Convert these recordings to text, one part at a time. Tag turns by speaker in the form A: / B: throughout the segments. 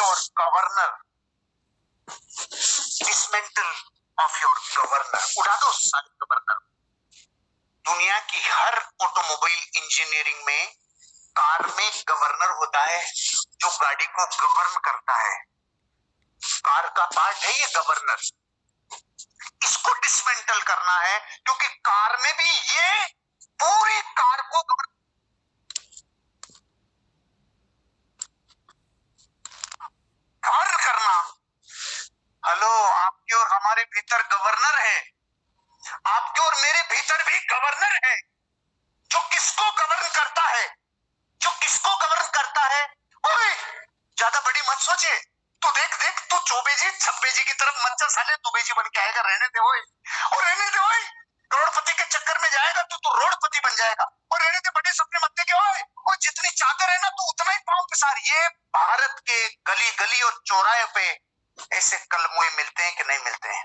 A: Your governor, dismantle of your governor, उड़ा दो सारे गवर्नर। दुनिया की हर ऑटोमोबाइल इंजीनियरिंग में कार में गवर्नर होता है जो गाड़ी को गवर्न करता है। कार का पार्ट है ये गवर्नर, इसको डिसमेंटल करना है क्योंकि कार में भी ये पूरी कार को गवर्न करना। हेलो, आपके और हमारे भीतर गवर्नर है, आपके और मेरे भीतर भी गवर्नर है जो किसको गवर्न करता है, जो किसको गवर्न करता है। ओए, ज्यादा बड़ी मत सोचे, तू देख देख, तू चौबेजी छब्बेजी की तरफ मत जा साले, तू बेजी बन के आएगा। रहने दे ओए, और रहने दे ओए, करोड़पति के चक्कर में जाएगा तू रोडपति बन जाएगा। और रहने दे, बड़े सपने मत देखे ओए, और जितनी चादर है ना तू उतना ही पांव पसार। ये भारत के गली गली और चौराहे पे ऐसे कलमुए मिलते हैं कि नहीं मिलते हैं?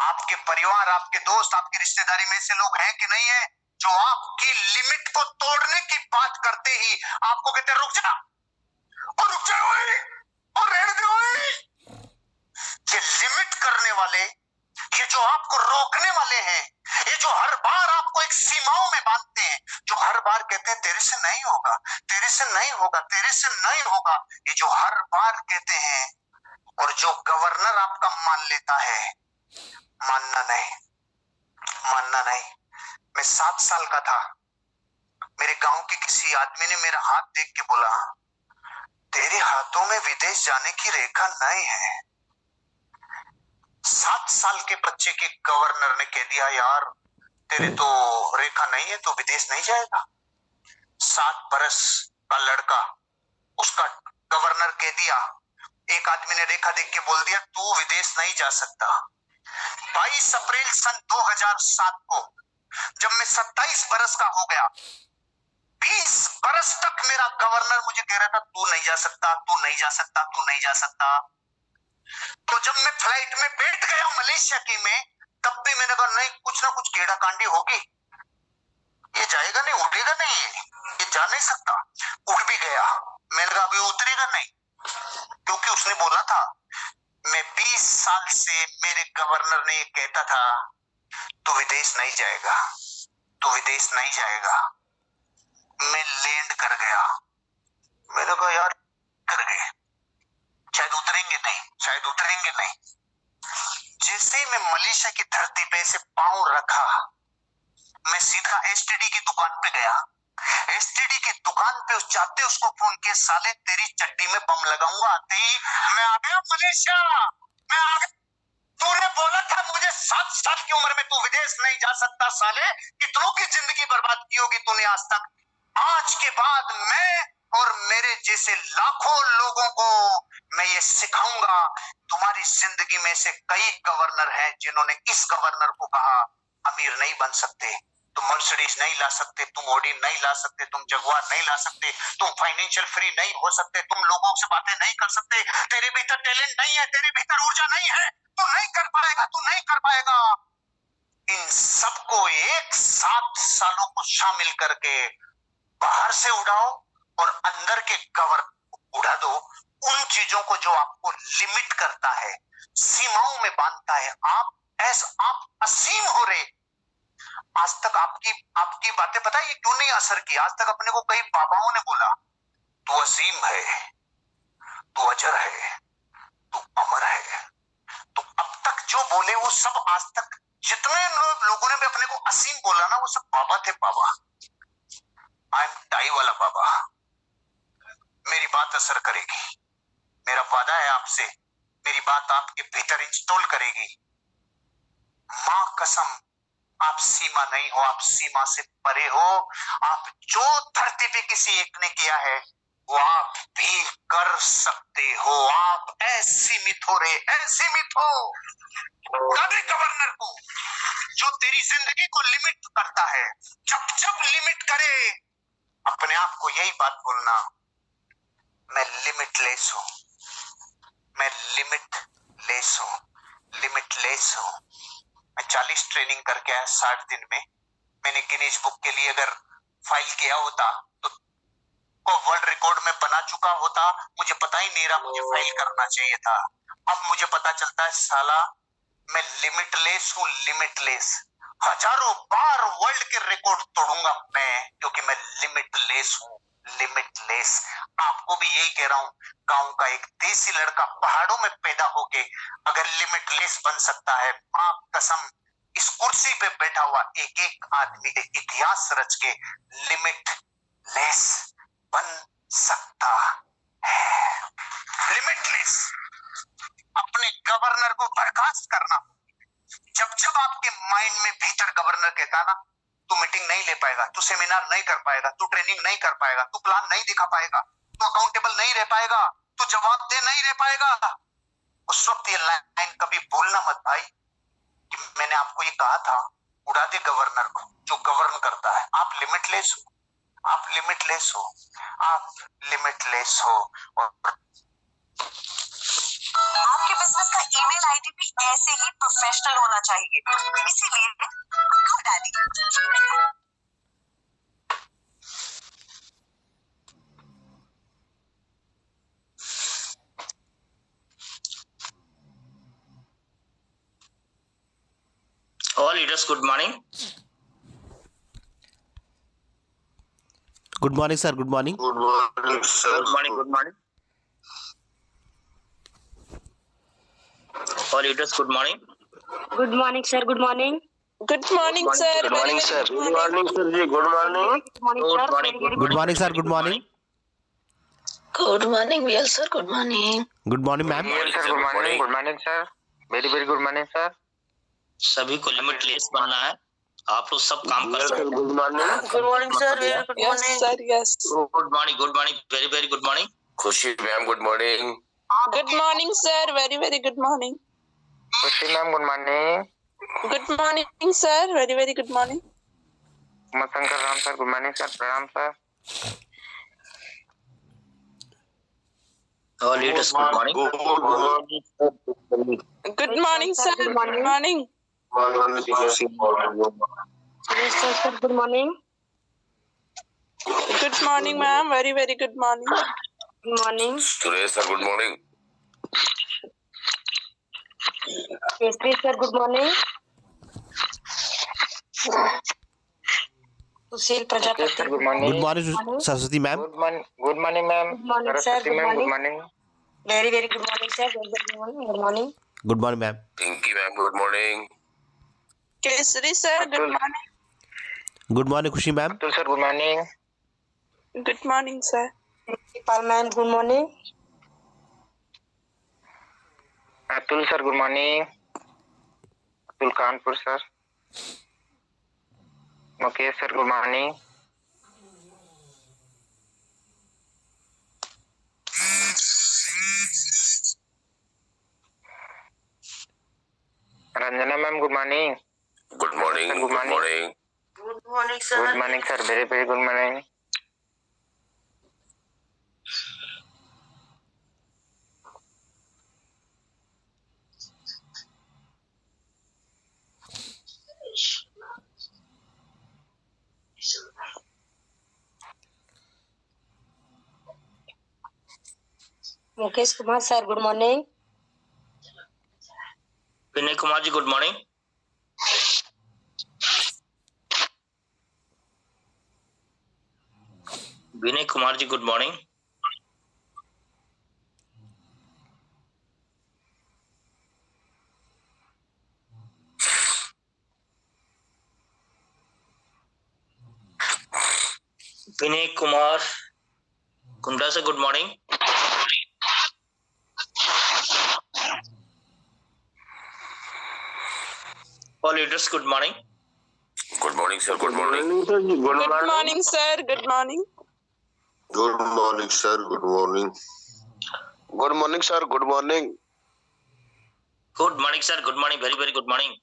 A: आपके परिवार, आपके दोस्त, आपकी रिश्तेदारी में ऐसे लोग हैं कि नहीं है जो आपकी लिमिट को तोड़ने की बात करते ही आपको कहते हैं रुक जा, और रुक जा ओए, और रहने दे ओए। ये लिमिट करने वाले, ये जो आपको रोकने वाले हैं, ये जो हर बार आपको एक सीमाओं में बांधते हैं, जो हर बार कहते हैं तेरे से नहीं होगा, तेरे से नहीं होगा, तेरे से नहीं होगा, ये जो हर बार कहते हैं, और जो गवर्नर आपका मान लेता है, मानना नहीं, मानना नहीं। मैं 7 साल का था, मेरे गांव के किसी आदमी ने मेरा हाथ देख के बोला, तेरे हाथों में विदेश जाने की रेखा नहीं है। 7 साल के बच्चे के गवर्नर ने कह दिया, यार तेरी तो रेखा नहीं है, तो विदेश नहीं जाएगा। 7 बरस का लड़का, उसका गवर्नर कह दिया, एक आदमी ने रेखा देख के बोल दिया तू विदेश नहीं जा सकता। 22 अप्रैल सन 2007 को जब मैं 27 बरस का हो गया, 20 बरस तक मेरा गवर्नर मुझे कह रहा था तू नहीं जा सकता, तू नहीं जा सकता, तू नहीं जा सकता। तो जब मैं फ्लाइट में बैठ गया मलेशिया की में, तब भी मैंने कहा नहीं, कुछ ना कुछ कीड़ा कांडी होगी, ये जाएगा नहीं, उठेगा नहीं, ये जा नहीं सकता। उठ भी गया, मैंने कहा अभी उतरेगा नहीं, क्योंकि उसने बोला था, मैं 20 साल से मेरे गवर्नर ने ये कहता था तू विदेश नहीं जाएगा, तू विदेश नहीं जाएगा। मैं लैंड कर गया, मैंने कहा यार कर गए, शायद उतरेंगे नहीं, शायद उतरेंगे नहीं। जैसे ही मैं मलेशिया की धरती पे से पांव रखा, मैं सीधा एसटीडी की दुकान पे गया। एसटीडी की दुकान पे जाते उसको फोन किया, साले तेरी चड्डी में बम लगाऊंगा। आते ही मैं आ गया मलेशिया, मैं आ गया। तूने बोला था मुझे 7 साल की उम्र में तू विदेश नहीं जा सकता, साले कितनों की जिंदगी बर्बाद की होगी तूने आज तक। आज के बाद मैं और मेरे जैसे लाखों लोगों को मैं ये सिखाऊंगा। तुम्हारी जिंदगी में से कई गवर्नर हैं जिन्होंने इस गवर्नर को कहा अमीर नहीं बन सकते, तुम मर्सिडीज नहीं ला सकते, तुम ऑडी नहीं ला सकते, तुम जगुआर नहीं ला सकते, तुम फाइनेंशियल फ्री नहीं हो सकते, तुम लोगों से बातें नहीं कर सकते, तेरे भीतर टैलेंट नहीं है, तेरे भीतर ऊर्जा नहीं है, तू नहीं कर पाएगा, तू नहीं कर पाएगा। इन सबको एक 7 सालों को शामिल करके बाहर से उड़ाओ और अंदर के कवर उड़ा दो। उन चीजों को जो आपको लिमिट करता है, सीमाओं में बांधता है। आप असीम हो रहे। आज तक आपकी बातें पता है ये क्यों नहीं असर की? आज तक अपने को कई बाबाओं ने बोला तू असीम है, तू अजर है, तू अमर है। तो अब तक जो बोले वो सब, आज तक जितने लोगों ने भी अपने को असीम बोला ना, वो सब बाबा थे। बाबा, आई एम टाई वाला बाबा। मेरी बात असर करेगी, मेरा वादा है आपसे, मेरी बात आपके भीतर इंस्टॉल करेगी। मां कसम, आप सीमा नहीं हो, आप सीमा से परे हो। आप जो धरती पे किसी एक ने किया है वो आप भी कर सकते हो। आप असीमित हो रहे, असीमित हो। कभी गवर्नर को जो तेरी जिंदगी को लिमिट करता है, जब जब लिमिट करे अपने आप को यही बात बोलना, मैं लिमिटलेस हूं, मैं लिमिटलेस हूं, लिमिटलेस हूं। मैं 40 ट्रेनिंग करके आया 60 दिन में। मैंने गिनीज बुक के लिए अगर फाइल किया होता तो को वर्ल्ड रिकॉर्ड में बना चुका होता, मुझे पता ही नहीं रहा, मुझे फाइल करना चाहिए था। अब मुझे पता चलता है साला मैं लिमिटलेस हूँ, लिमिटलेस। हजारों बार वर्ल्ड के रिकॉर्ड तोड़ूंगा मैं, क्योंकि मैं लिमिटलेस हूँ, लिमिटलेस। आपको भी यही कह रहा हूँ, गांव का एक देसी लड़का पहाड़ों में पैदा होके अगर लिमिटलेस बन सकता है, मां कसम इस कुर्सी पे बैठा हुआ एक एक आदमी ने इतिहास रच के लिमिटलेस बन सकता है। लिमिटलेस। अपने गवर्नर को बर्खास्त करना। जब जब आपके माइंड में भीतर गवर्नर कहता ना, तू मीटिंग नहीं ले पाएगा, तू सेमिनार नहीं कर पाएगा, तू ट्रेनिंग नहीं कर पाएगा, तू प्लान नहीं दिखा पाएगा, तू अकाउंटेबल नहीं रह पाएगा, तू जवाब दे नहीं रह पाएगा, उस वक्त ये लाइन कभी भूलना मत भाई कि मैंने आपको ये कहा था, उड़ा दे गवर्नर को जो गवर्न करता है। आप लिमिटलेस हो, आप लिमिटलेस हो, आप लिमिटलेस हो। और आपके बिजनेस का ईमेल आईडी भी ऐसे ही प्रोफेशनल होना चाहिए, इसीलिए GoDaddy।
B: All leaders, good morning.
C: Good morning, sir. Good morning.
D: Good morning, sir.
B: Good morning. Good morning. All leaders, good morning.
E: Good morning, sir. Good morning.
F: Good morning, sir.
D: Good morning, sir. Good morning, sir. Ji. Good morning.
E: Good morning,
B: Good
E: sir.
B: morning.
C: Good morning, sir. Good morning.
F: Good morning, VL sir. Good morning.
C: Good morning, ma'am.
D: Yes, sir. Good morning. Good morning, sir. Very, very good morning, sir.
B: सभी को limitless बनना है। आप लोग सब काम कर
D: Yes,
B: सकते
D: sir. Good morning.
F: Good morning, sir. Very good
E: Yes,
F: morning. Sir, yes.
B: हो। Good morning, good morning, very very good morning.
D: Khushi ma'am, good morning.
F: Good morning, sir. Very, very good morning.
D: Khushi ma'am, good morning.
F: Good morning, sir. Very, very good morning.
D: Masankar Ram sir, good morning, sir. Pranam sir.
B: All leaders, good morning.
D: Good morning, sir.
F: Good morning, sir.
E: Good morning.
F: Good morning.
E: Yes, sir. Good morning.
F: Good morning, ma'am. Very, very good morning.
E: Good morning.
D: Suresh sir, good morning.
E: Yes, sir. Good morning. Sushil
D: Yes,
E: Prajapati.
D: sir. Good morning.
C: Good morning, Saraswati ma'am.
D: Good morning. Good morning, ma'am.
E: Good morning, sir.
D: Saraswati
E: Good
D: ma'am, good
E: morning.
D: morning.
E: Very, very good morning, sir. Very, very good morning. Good morning.
C: Good morning, ma'am.
D: Pinky ma'am, good morning.
F: Kesari, sir. Good morning.
C: Good morning, Khushi ma'am.
D: Atul sir, good morning.
F: Good morning, sir.
E: Principal ma'am, good morning.
D: Atul sir, good morning. Atul Kanpur sir. Mukesh sir, good morning. Ranjana ma'am, good morning.
G: Good morning.
D: Sir,
G: Good morning.
E: Good morning, sir.
D: Good morning, sir. Very, very good morning.
E: Mukesh Kumar, sir. Good morning.
B: विनय Kumar ji, good morning. विनय Kumar ji, good morning. Vinay Kumar कुंडा से good morning. All leaders, good morning.
G: Good morning, sir. Good morning.
D: sir. Good
F: Good morning, sir. Good morning.
G: Good morning, sir. Good morning.
D: Good morning, sir. Good morning.
B: Good morning, sir. Good morning. Very, very good morning.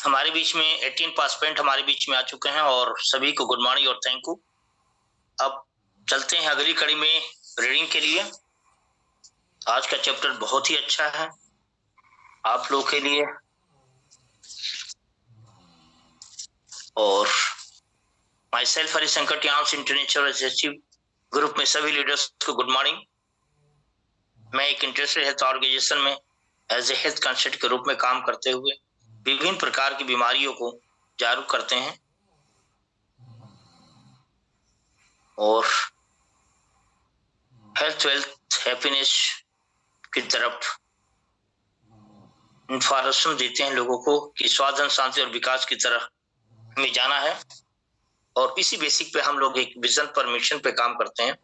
B: हमारे बीच में 18 participant हमारे बीच में आ चुके हैं और सभी को good morning और थैंक यू। अब चलते हैं अगली कड़ी में रीडिंग के लिए। आज का चैप्टर बहुत ही अच्छा है आप लोग के लिए और myself Harishankar Tiens international association group में सभी लीडर्स को गुड मॉर्निंग। मैं एक इंटरेस्टेड हेल्थ ऑर्गेनाइजेशन में एज ए हेल्थ कंसल्टेंट के रूप में काम करते हुए विभिन्न प्रकार की बीमारियों को जागरूक करते हैं और हेल्थ वेल्थ हैप्पीनेस की तरफ इंफॉर्मेशन देते हैं लोगों को कि स्वास्थ्य शांति और विकास की तरफ हमें जाना है और इसी बेसिक पे हम लोग एक विजन पर मिशन पे काम करते हैं।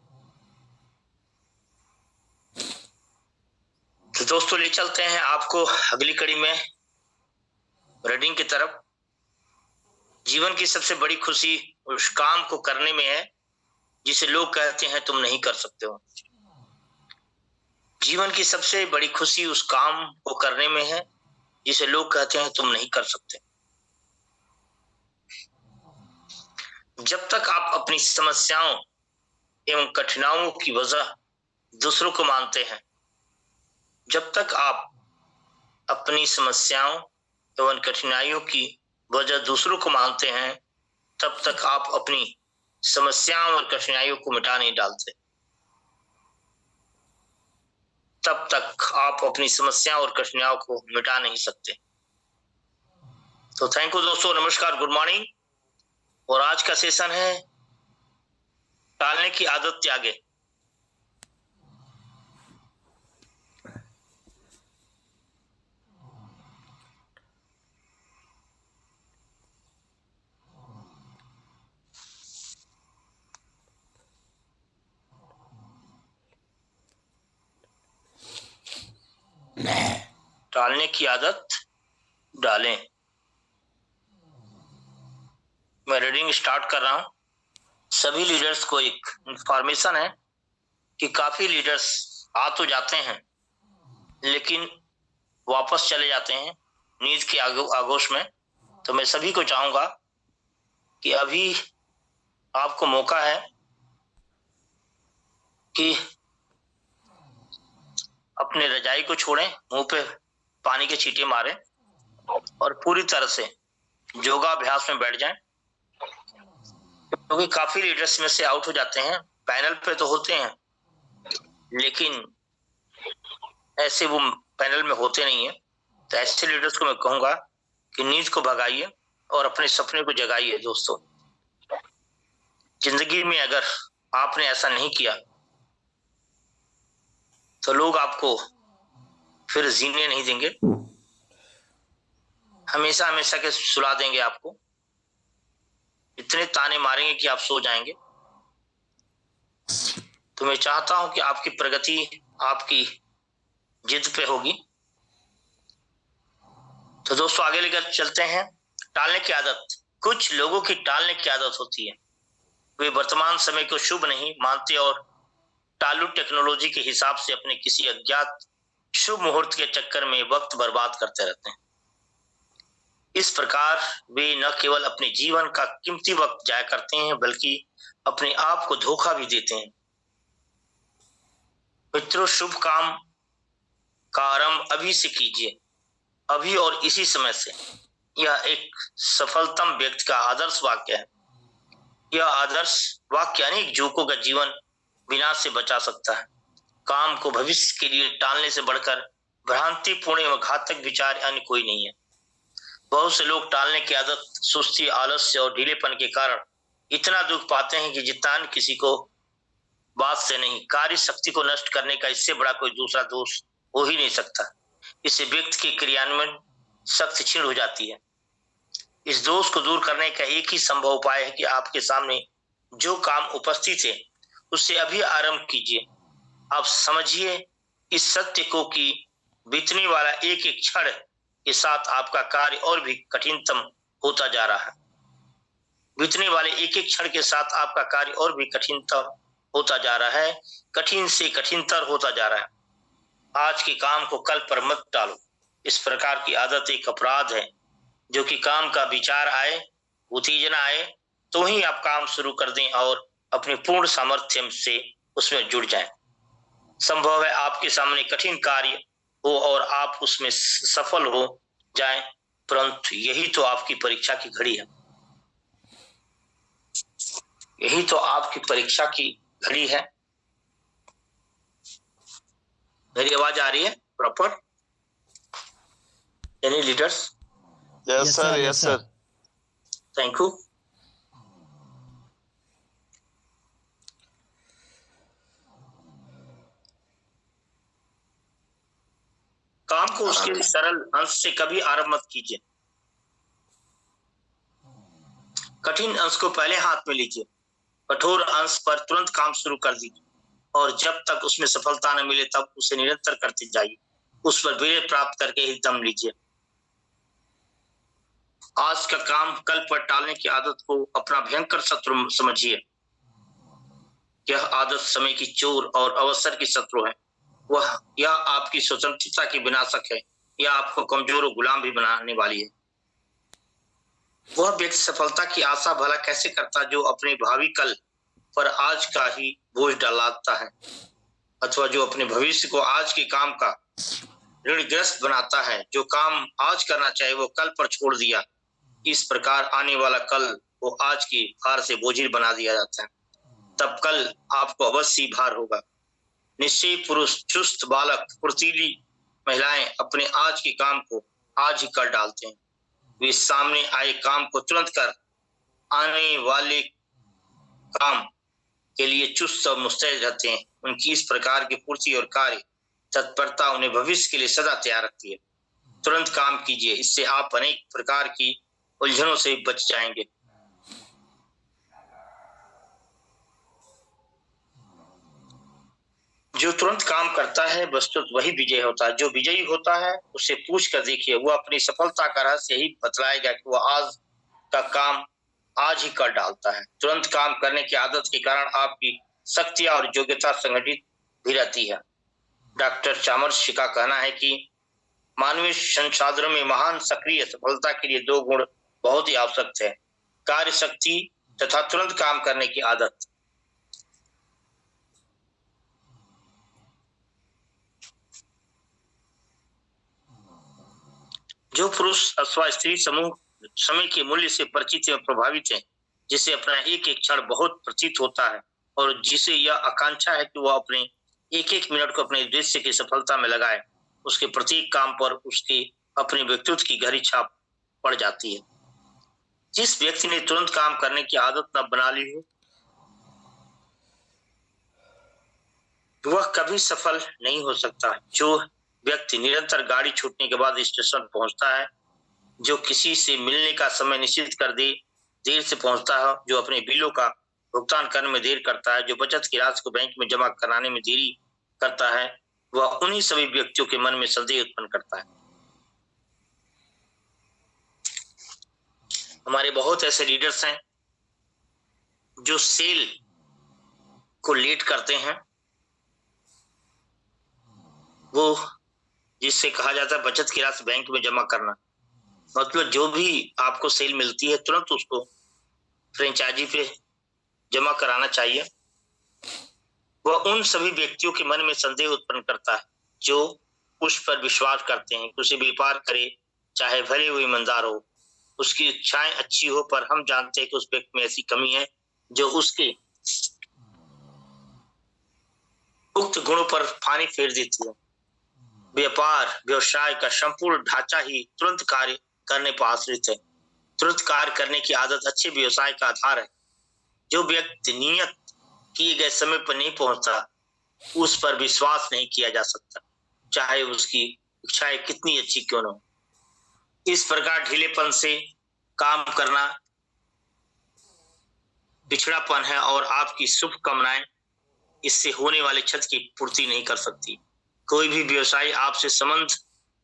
B: तो दोस्तों ले चलते हैं आपको अगली कड़ी में रीडिंग की तरफ। जीवन की सबसे बड़ी खुशी उस काम को करने में है जिसे लोग कहते हैं तुम नहीं कर सकते हो। जीवन की सबसे बड़ी खुशी उस काम को करने में है जिसे लोग कहते हैं तुम नहीं कर सकते। जब तक आप अपनी समस्याओं एवं कठिनाइयों की वजह दूसरों को मानते हैं, जब तक आप अपनी समस्याओं एवं कठिनाइयों की वजह दूसरों को मानते हैं, तब तक आप अपनी समस्याओं और कठिनाइयों को मिटा नहीं डालते। तब तक आप अपनी समस्याओं और कठिनाइयों को मिटा नहीं सकते। तो थैंक यू दोस्तों, नमस्कार, गुड मॉर्निंग। और आज का सेशन है टालने की आदत त्यागे। टालने की आदत डालें। मैं रीडिंग स्टार्ट कर रहा हूं। सभी लीडर्स को एक इंफॉर्मेशन है कि काफी लीडर्स आ तो जाते हैं लेकिन वापस चले जाते हैं नींद के आगोश में। तो मैं सभी को चाहूंगा कि अभी आपको मौका है कि अपने रजाई को छोड़ें, मुंह पे पानी के छींटे मारें और पूरी तरह से योगाभ्यास में बैठ जाएं, क्योंकि काफी लीडर्स में से आउट हो जाते हैं। पैनल पे तो होते हैं लेकिन ऐसे वो पैनल में होते नहीं है। तो ऐसे लीडर्स को मैं कहूंगा कि नींद को भगाइए और अपने सपने को जगाइए। दोस्तों, जिंदगी में अगर आपने ऐसा नहीं किया तो लोग आपको फिर जीने नहीं देंगे, हमेशा हमेशा के सुला देंगे आपको, इतने ताने मारेंगे कि आप सो जाएंगे। तो मैं चाहता हूं कि आपकी प्रगति आपकी जिद पे होगी। तो दोस्तों आगे लेकर चलते हैं। टालने की आदत। कुछ लोगों की टालने की आदत होती है। वे वर्तमान समय को शुभ नहीं मानते और टालू टेक्नोलॉजी के हिसाब से अपने किसी अज्ञात शुभ मुहूर्त के चक्कर में वक्त बर्बाद करते रहते हैं। इस प्रकार वे न केवल अपने जीवन का कीमती वक्त जाया करते हैं बल्कि अपने आप को धोखा भी देते हैं। मित्रों, शुभ काम का आरंभ अभी से कीजिए, अभी और इसी समय से। यह एक सफलतम व्यक्ति का आदर्श वाक्य है। यह आदर्श वाक्य अनेक युवकों का जीवन विनाश से बचा सकता है। काम को भविष्य के लिए टालने से बढ़कर भ्रांतिपूर्ण एवं घातक विचार अन्य कोई नहीं है। बहुत से लोग टालने की आदत, सुस्ती, आलस्य और ढीलेपन के कारण इतना दुख पाते हैं कि जितना किसी को बात से नहीं, कार्य शक्ति को नष्ट करने का इससे बड़ा कोई दूसरा दोष हो ही नहीं सकता। इससे व्यक्ति की क्रियान्वयन शक्ति क्षीण हो जाती है। इस दोष को दूर करने का एक ही संभव उपाय है कि आपके सामने जो काम उपस्थित है उससे अभी आरंभ कीजिए। आप समझिए इस सत्य को कि बीतने वाला एक एक क्षण के साथ आपका कार्य और भी कठिनतम होता जा रहा है। बीतने वाले एक एक क्षण के साथ आपका कार्य और भी कठिनतम होता जा रहा है, कठिन से कठिनतर होता जा रहा है। आज के काम को कल पर मत टालो। इस प्रकार की आदत एक अपराध है जो कि काम का विचार आए, उत्तेजना आए, तो ही आप काम शुरू कर दें और अपने पूर्ण सामर्थ्य से उसमें जुड़ जाएं। संभव है आपके सामने कठिन कार्य हो और आप उसमें सफल हो जाएं, परंतु यही तो आपकी परीक्षा की घड़ी है। यही तो आपकी परीक्षा की घड़ी है। मेरी आवाज आ रही है proper? Any leaders?
H: Yes, sir. Yes, sir.
B: Thank you. काम को उसके सरल अंश से कभी आरंभ मत कीजिए। कठिन अंश को पहले हाथ में लीजिए, कठोर अंश पर तुरंत काम शुरू कर दीजिए और जब तक उसमें सफलता न मिले तब उसे निरंतर करते जाइए। उस पर विजय प्राप्त करके ही दम लीजिए। आज का काम कल पर टालने की आदत को अपना भयंकर शत्रु समझिए। यह आदत समय की चोर और अवसर की शत्रु है। यह आपकी स्वतंत्रता की विनाशक है। यह आपको कमजोर और गुलाम भी बनाने वाली है। वह व्यक्ति सफलता की आशा भला कैसे करता जो अपने भावी कल पर आज का ही बोझ डालता है, अथवा जो अपने भविष्य को आज के काम का ऋणग्रस्त बनाता है। जो काम आज करना चाहे वो कल पर छोड़ दिया। इस प्रकार आने वाला कल वो आज की भार से बोझिल बना दिया जाता है। तब कल आपको अवश्य भार होगा। निश्चय पुरुष, चुस्त बालक, फुर्तीली महिलाएं अपने आज के काम को आज ही कर डालते हैं। वे सामने आए काम को तुरंत कर आने वाले काम के लिए चुस्त और मुस्तैद रहते हैं। उनकी इस प्रकार की फुर्ती और कार्य तत्परता उन्हें भविष्य के लिए सदा तैयार रखती है। तुरंत काम कीजिए, इससे आप अनेक प्रकार की उलझनों से बच जाएंगे। जो तुरंत काम करता है वस्तुत वही विजय होता है। जो विजयी होता है उसे पूछ कर देखिए, वह अपनी सफलता का रहस्य यही बतलाएगा कि वह आज का काम आज ही कर डालता है। तुरंत काम करने की आदत के कारण आपकी शक्तियां और योग्यता संगठित भी रहती है। डॉक्टर चामरसी का कहना है कि मानवीय संसाधनों में महान सक्रिय सफलता के लिए दो गुण बहुत ही आवश्यक है: कार्य शक्ति तथा तुरंत काम करने की आदत। जो पुरुष अथवा स्त्री समूह समय के मूल्य से परिचित एवं प्रभावित है, जिसे अपना एक एक क्षण बहुत प्रतीत होता है और जिसे यह आकांक्षा है कि वह अपने एक एक मिनट को अपने उद्देश्य की सफलता में लगाए, उसके प्रत्येक काम पर उसके अपने व्यक्तित्व की गहरी छाप पड़ जाती है। जिस व्यक्ति ने तुरंत काम करने की आदत न बना ली हो, वह कभी सफल नहीं हो सकता। जो व्यक्ति निरंतर गाड़ी छूटने के बाद स्टेशन पहुंचता है, जो किसी से मिलने का समय निश्चित कर दे देर से पहुंचता है, जो अपने बिलों का भुगतान करने में देर करता है, जो बचत की राशि को बैंक में जमा कराने में देरी करता है, वह उन्हीं सभी व्यक्तियों के मन में संदेह उत्पन्न करता है। हमारे बहुत ऐसे लीडर्स हैं जो सेल को लेट करते हैं, वो जिससे कहा जाता है बचत की राशि बैंक में जमा करना। मतलब जो भी आपको सेल मिलती है तुरंत उसको फ्रेंचाइजी पे जमा कराना चाहिए। वह उन सभी व्यक्तियों के मन में संदेह उत्पन्न करता है जो उस पर विश्वास करते हैं कि उसे व्यापार करे, चाहे भले हुए ईमानदार हो, उसकी इच्छाएं अच्छी हो, पर हम जानते हैं कि उस व्यक्ति में ऐसी कमी है जो उसके उक्त गुणों पर पानी फेर देती है। व्यापार व्यवसाय का संपूर्ण ढांचा ही तुरंत कार्य करने पर आश्रित है। तुरंत कार्य करने की आदत अच्छे व्यवसाय का आधार है। जो व्यक्ति नियत किए गए समय पर नहीं पहुंचता, उस पर विश्वास नहीं किया जा सकता, चाहे उसकी इच्छाएं कितनी अच्छी क्यों न हो। इस प्रकार ढीलेपन से काम करना पिछड़ापन है और आपकी शुभकामनाएं इससे होने वाले क्षति की पूर्ति नहीं कर सकती। कोई भी व्यवसायी आपसे संबंध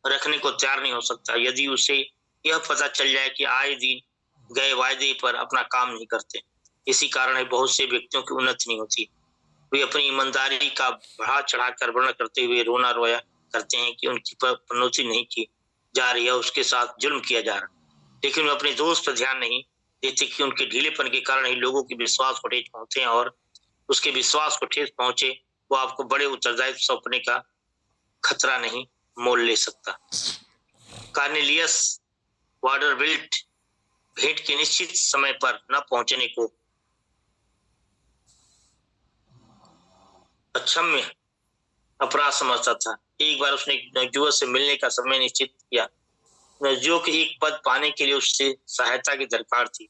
B: रखने को तैयार नहीं हो सकता यदि उसे यह पता चल जाए कि आए दिन गए वायदे पर अपना काम नहीं करते। इसी कारण है बहुत से व्यक्तियों की उन्नति नहीं होती। वे अपनी ईमानदारी का बढ़ा चढ़ा कर वर्णन करते हुए रोना रोया करते हैं कि उनकी प्रोन्नति नहीं की जा रही है, उसके साथ जुल्म किया जा रहा है। लेकिन वे अपने दोस्त पर ध्यान नहीं देते कि उनके ढीलेपन के कारण ही लोगों के विश्वास को ठेस पहुंचते हैं, और उसके विश्वास को ठेस पहुंचे वो आपको बड़े उत्तरदायित्व सौंपने का खतरा नहीं मोल ले सकता। कार्नेलियस वांडरबिल्ट भेंट के निश्चित समय पर न पहुंचने को अक्षम्य अपराध समझता था। एक बार उसने नवजुवक से मिलने का समय निश्चित किया। नवजुवक एक पद पाने के लिए उससे सहायता की दरकार थी।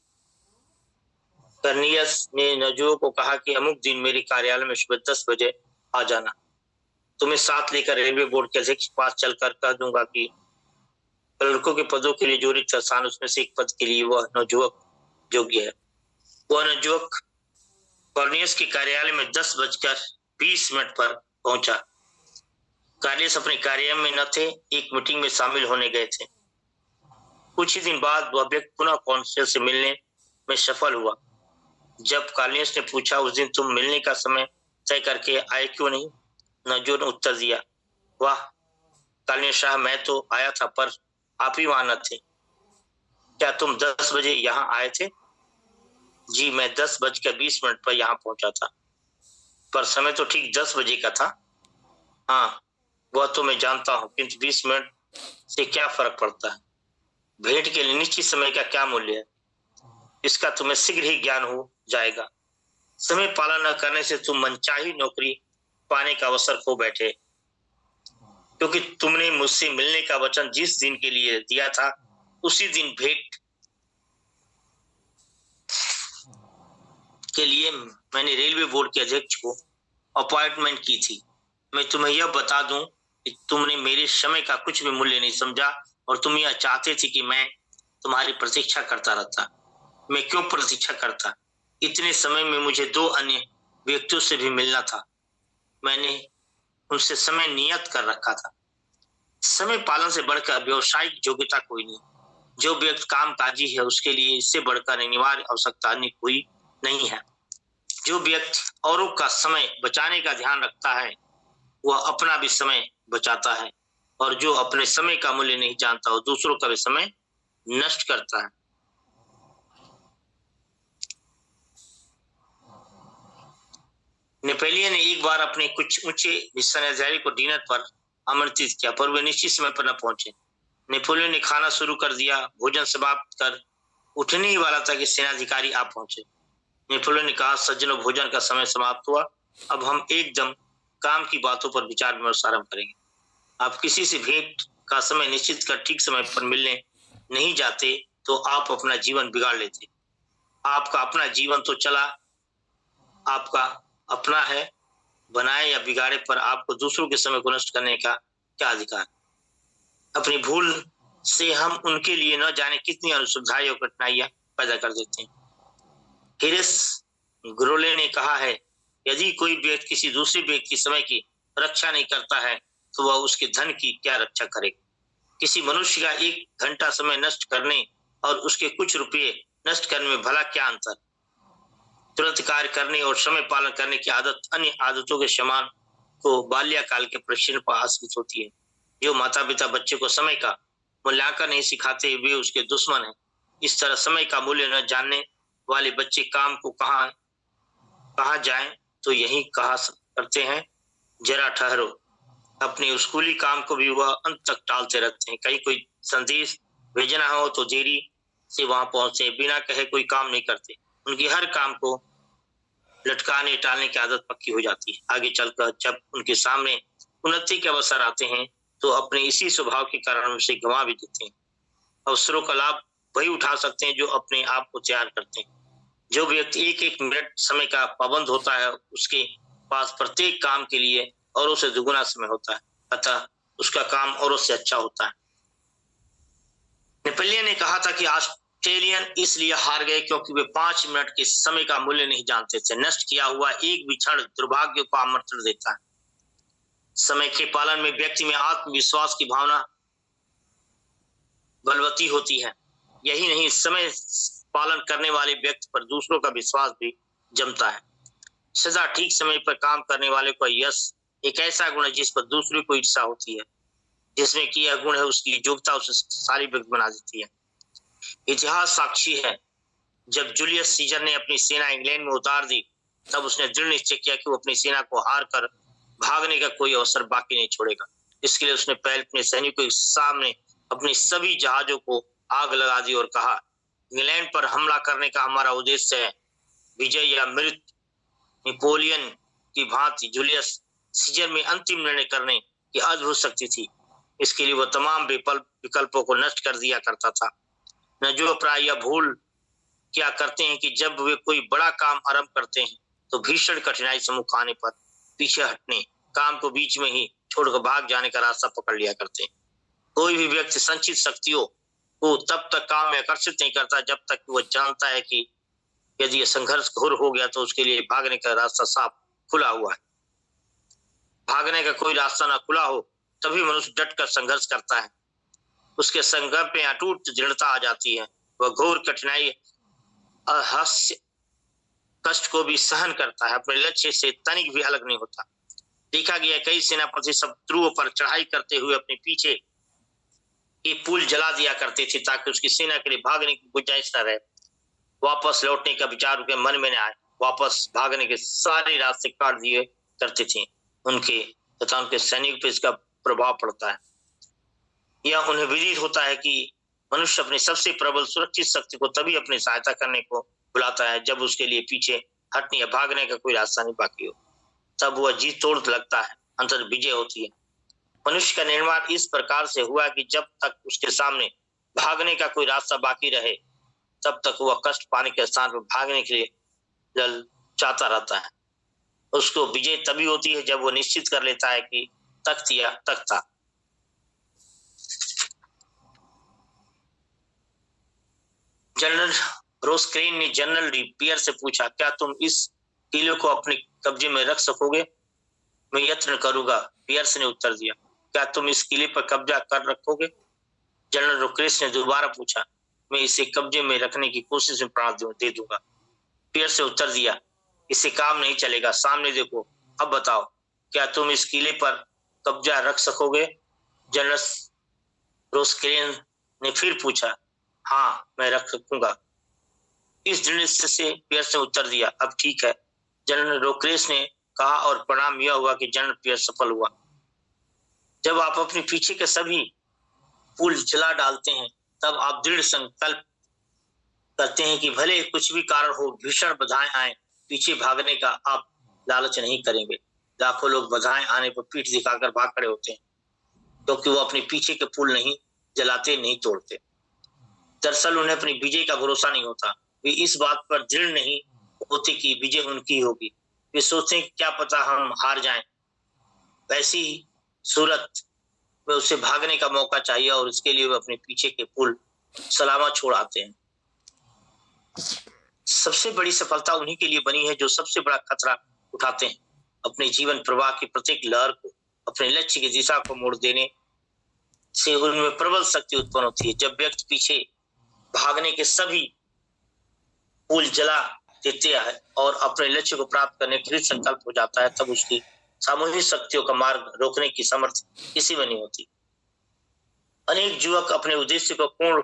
B: कर्नियस ने नवजुवक को कहा कि अमुक दिन मेरे कार्यालय में सुबह 10 बजे आ जाना। तुम्हें साथ लेकर रेलवे बोर्ड के अध्यक्ष के पास चलकर कह दूंगा कि क्लर्कों के पदों के लिए जो रिक्त स्थान उसमें से एक पद के लिए वह नवजुवक योग्य है। वह नवजुवक कॉर्नियस के कार्यालय में 10:20 पर पहुंचा। कार्नियस अपने कार्यालय में न थे, एक मीटिंग में शामिल होने गए थे। कुछ ही दिन बाद वह व्यक्ति पुनः कॉन्स्टेबल से मिलने में सफल हुआ। जब कार्नियस ने पूछा, उस दिन तुम मिलने का समय तय करके आए क्यों नहीं? नवजुवक ने उत्तर दिया, वाह कार्नियस साहब, मैं तो आया था पर आप ही वहां न थे। क्या तुम 10 बजे यहाँ आए थे? जी, मैं 10:20 पर यहाँ पहुंचा था, पर समय तो ठीक 10 बजे का था। हाँ, वह तो मैं जानता हूँ, किंतु 20 मिनट से क्या फर्क पड़ता है? भेंट के लिए निश्चित समय का क्या मूल्य है, इसका तुम्हें शीघ्र ही ज्ञान हो जाएगा। समय पालन न करने से तुम मनचाही नौकरी पाने का अवसर खो बैठे, क्योंकि तुमने मुझसे मिलने का वचन जिस दिन के लिए दिया था उसी दिन भेंट के लिए मैंने रेलवे बोर्ड के अध्यक्ष को अपॉइंटमेंट की थी। मैं तुम्हें यह बता दूं कि तुमने मेरे समय का कुछ भी मूल्य नहीं समझा, और तुम यह चाहते थे कि मैं तुम्हारी प्रतीक्षा करता रहता। मैं क्यों प्रतीक्षा करता? इतने समय में मुझे 2 अन्य व्यक्तियों से भी मिलना था। मैंने उनसे समय नियत कर रखा था। समय पालन से बढ़कर व्यवसायिक योग्यता कोई नहीं। जो व्यक्ति कामकाजी है उसके लिए इससे बढ़कर अनिवार्य आवश्यकता अन्य कोई नहीं है। जो व्यक्ति औरों का समय बचाने का ध्यान रखता है वह अपना भी समय बचाता है, और जो अपने समय का मूल्य नहीं जानता वो दूसरों का भी समय नष्ट करता है। नेपोलियन ने एक बार अपने कुछ ऊंचे सेनाधिकारी को डिनर पर आमंत्रित किया, पर वे निश्चित समय पर न पहुंचे। नेपोलियन ने खाना शुरू कर दिया। भोजन समाप्त कर उठने ही वाला था कि सेनाधिकारी आ पहुंचे। नेपोलियन ने कहा, सज्जनों, भोजन का समय समाप्त हुआ, अब हम एकदम काम की बातों पर विचार विमर्श आरंभ करेंगे। आप किसी से भेंट का समय निश्चित कर ठीक समय पर मिलने नहीं जाते तो आप अपना जीवन बिगाड़ लेते। आपका अपना जीवन तो चला, आपका अपना है, बनाए या बिगाड़े पर आपको दूसरों के समय को नष्ट करने का क्या अधिकार? अपनी भूल से हम उनके लिए न जाने कितनी असुविधाएं और कठिनाइयां पैदा कर देते हैं। हिरिस ग्रोले ने कहा है, यदि कोई व्यक्ति किसी दूसरे व्यक्ति की समय की रक्षा नहीं करता है तो वह उसके धन की क्या रक्षा करेगा? किसी मनुष्य का 1 घंटा समय नष्ट करने और उसके कुछ रुपये नष्ट करने में भला क्या अंतर? तुरंत कार्य करने और समय पालन करने की आदत अन्य आदतों के समान को बाल्यकाल के प्रशिक्षण पर आश्रित होती है। जो माता पिता बच्चे को समय का मूल्यांकन नहीं सिखाते वे उसके दुश्मन हैं। इस तरह समय का मूल्य न जानने वाले बच्चे काम को कहाँ जाएं तो यही कहा करते हैं, जरा ठहरो। अपने स्कूली काम को भी वह अंत तक टालते रहते हैं। कहीं कोई संदेश भेजना हो तो देरी से वहां पहुंचते, बिना कहे कोई काम नहीं करते। उनकी हर काम को लटकाने टालने की आदत पक्की हो जाती है। आगे चलकर जब उनके सामने उन्नति के अवसर आते हैं तो अपने इसी स्वभाव के कारण उसे गंवा भी देते हैं। अवसरों का लाभ वही उठा सकते हैं जो अपने आप को तैयार करते हैं। जो व्यक्ति 1-1 मिनट समय का पाबंद होता है उसके पास प्रत्येक काम के लिए औरों से दुगुना समय होता है, अतः उसका काम औरों से अच्छा होता है। नेपोलियन ने कहा था कि ऑस्ट्रेलियन इसलिए हार गए क्योंकि वे 5 मिनट के समय का मूल्य नहीं जानते थे। नष्ट किया हुआ एक भी क्षण दुर्भाग्य को आमंत्रण देता है। समय के पालन में व्यक्ति में आत्मविश्वास की भावना बलवती होती है। यही नहीं, समय पालन करने वाले व्यक्ति पर दूसरों का विश्वास भी जमता है। सदा ठीक समय पर काम करने वाले का यश एक ऐसा गुण है जिस पर दूसरों को ईर्ष्या होती है। जिसमें कि यह गुण है उसकी योग्यता उसे सारी व्यक्ति बना देती है। इतिहास साक्षी है, जब जूलियस सीजर ने अपनी सेना इंग्लैंड में उतार दी, तब उसने दृढ़ निश्चय किया कि वो अपनी सेना को हार कर भागने का कोई अवसर बाकी नहीं छोड़ेगा। इसके लिए उसने पहले अपने सैनिकों के सामने अपने सभी जहाजों को आग लगा दी और कहा, इंग्लैंड पर हमला करने का हमारा उद्देश्य है, विजय या मृत्यु। नेपोलियन की भांति जूलियस सीजर में अंतिम निर्णय करने की अद्भुत शक्ति थी। इसके लिए वह तमाम विकल्पों को नष्ट कर दिया करता था। न जो प्राय भूल क्या करते हैं कि जब वे कोई बड़ा काम आरंभ करते हैं तो भीषण कठिनाई से मुख आने पर पीछे हटने, काम को बीच में ही छोड़कर भाग जाने का रास्ता पकड़ लिया करते हैं। कोई भी व्यक्ति संचित शक्तियों को तब तक काम में आकर्षित नहीं करता जब तक वह जानता है कि यदि यह संघर्ष घोर हो गया तो उसके लिए भागने का रास्ता साफ खुला हुआ है। भागने का कोई रास्ता ना खुला हो तभी मनुष्य डटकर संघर्ष करता है। उसके संघर्ष में अटूट दृढ़ता आ जाती है। वह घोर कठिनाई, हास्य, कष्ट को भी सहन करता है, अपने लक्ष्य से तनिक भी अलग नहीं होता। देखा गया कई सेनापति शत्रुओं पर चढ़ाई करते हुए अपने पीछे के पुल जला दिया करते थे ताकि उसकी सेना के लिए भागने की गुंजाइश न रहे। वापस लौटने का विचार उनके मन में न आए, वापस भागने के सारे रास्ते काट दिए करते थे। उनके तथा उनके सैनिक पर इसका प्रभाव पड़ता है। यह उन्हें विदित होता है कि मनुष्य अपनी सबसे प्रबल सुरक्षित शक्ति को तभी अपनी सहायता करने को बुलाता है जब उसके लिए पीछे हटने या भागने का कोई रास्ता नहीं बाकी हो। तब वह जी तोड़ लगता है, अंतर विजय होती है। मनुष्य का निर्माण इस प्रकार से हुआ कि जब तक उसके सामने भागने का कोई रास्ता बाकी रहे तब तक वह कष्ट पाने के स्थान पर भागने के लिए ललचाता रहता है। उसको विजय तभी होती है जब वो निश्चित कर लेता है कि तख्त या तख्ता। जनरल रोस्क्रेन ने जनरल पियर से पूछा, क्या तुम इस किले को अपने कब्जे में रख सकोगे? मैं यत्न करूंगा, पियर्स ने उत्तर दिया। क्या तुम इस किले पर कब्जा कर रखोगे? जनरल रोक्रेस ने दोबारा पूछा। मैं इसे कब्जे में रखने की कोशिश में प्राण दे दूंगा, पियर्स ने उत्तर दिया। इससे काम नहीं चलेगा, सामने देखो। अब बताओ, क्या तुम इस किले पर कब्जा रख सकोगे? जनरल रोस्क्रेन ने फिर पूछा। हाँ, मैं रख सकूंगा, इस दृढ़ से पियर्स ने उत्तर दिया। अब ठीक है, जनरल रोक्रेस ने कहा और परिणाम यह हुआ कि जनरल पियर्स सफल हुआ। जब आप अपने पीछे के सभी पुल जला डालते हैं तब आप दृढ़ संकल्प करते हैं कि भले कुछ भी कारण हो, भीषण बाधाएं आए, पीछे भागने का आप लालच नहीं करेंगे। लाखों लोग बाधाएं आने पर पीठ दिखाकर भाग खड़े होते हैं क्योंकि वो अपने पीछे के पुल नहीं जलाते, नहीं तोड़ते। दरअसल उन्हें अपनी विजय का भरोसा नहीं होता। वे इस बात पर दृढ़ नहीं होते कि विजय उनकी होगी। वे सोचते हैं कि क्या पता हम हार जाएं। वैसी सूरत में उसे भागने का मौका चाहिए और इसके लिए वे अपने पीछे के पुल सलामत छोड़ आते हैं। सबसे बड़ी सफलता उन्हीं के लिए बनी है जो सबसे बड़ा खतरा उठाते हैं। अपने जीवन प्रवाह की प्रत्येक लहर को अपने लक्ष्य की दिशा को मोड़ देने से उनमें प्रबल शक्ति उत्पन्न होती है। जब व्यक्ति पीछे भागने के सभी पुल जला देते हैं और अपने लक्ष्य को प्राप्त करने के लिए संकल्प हो जाता है, तब उसकी सामूहिक शक्तियों का मार्ग रोकने की समर्थ किसी में नहीं होती। अनेक युवक अपने उद्देश्य को पूर्ण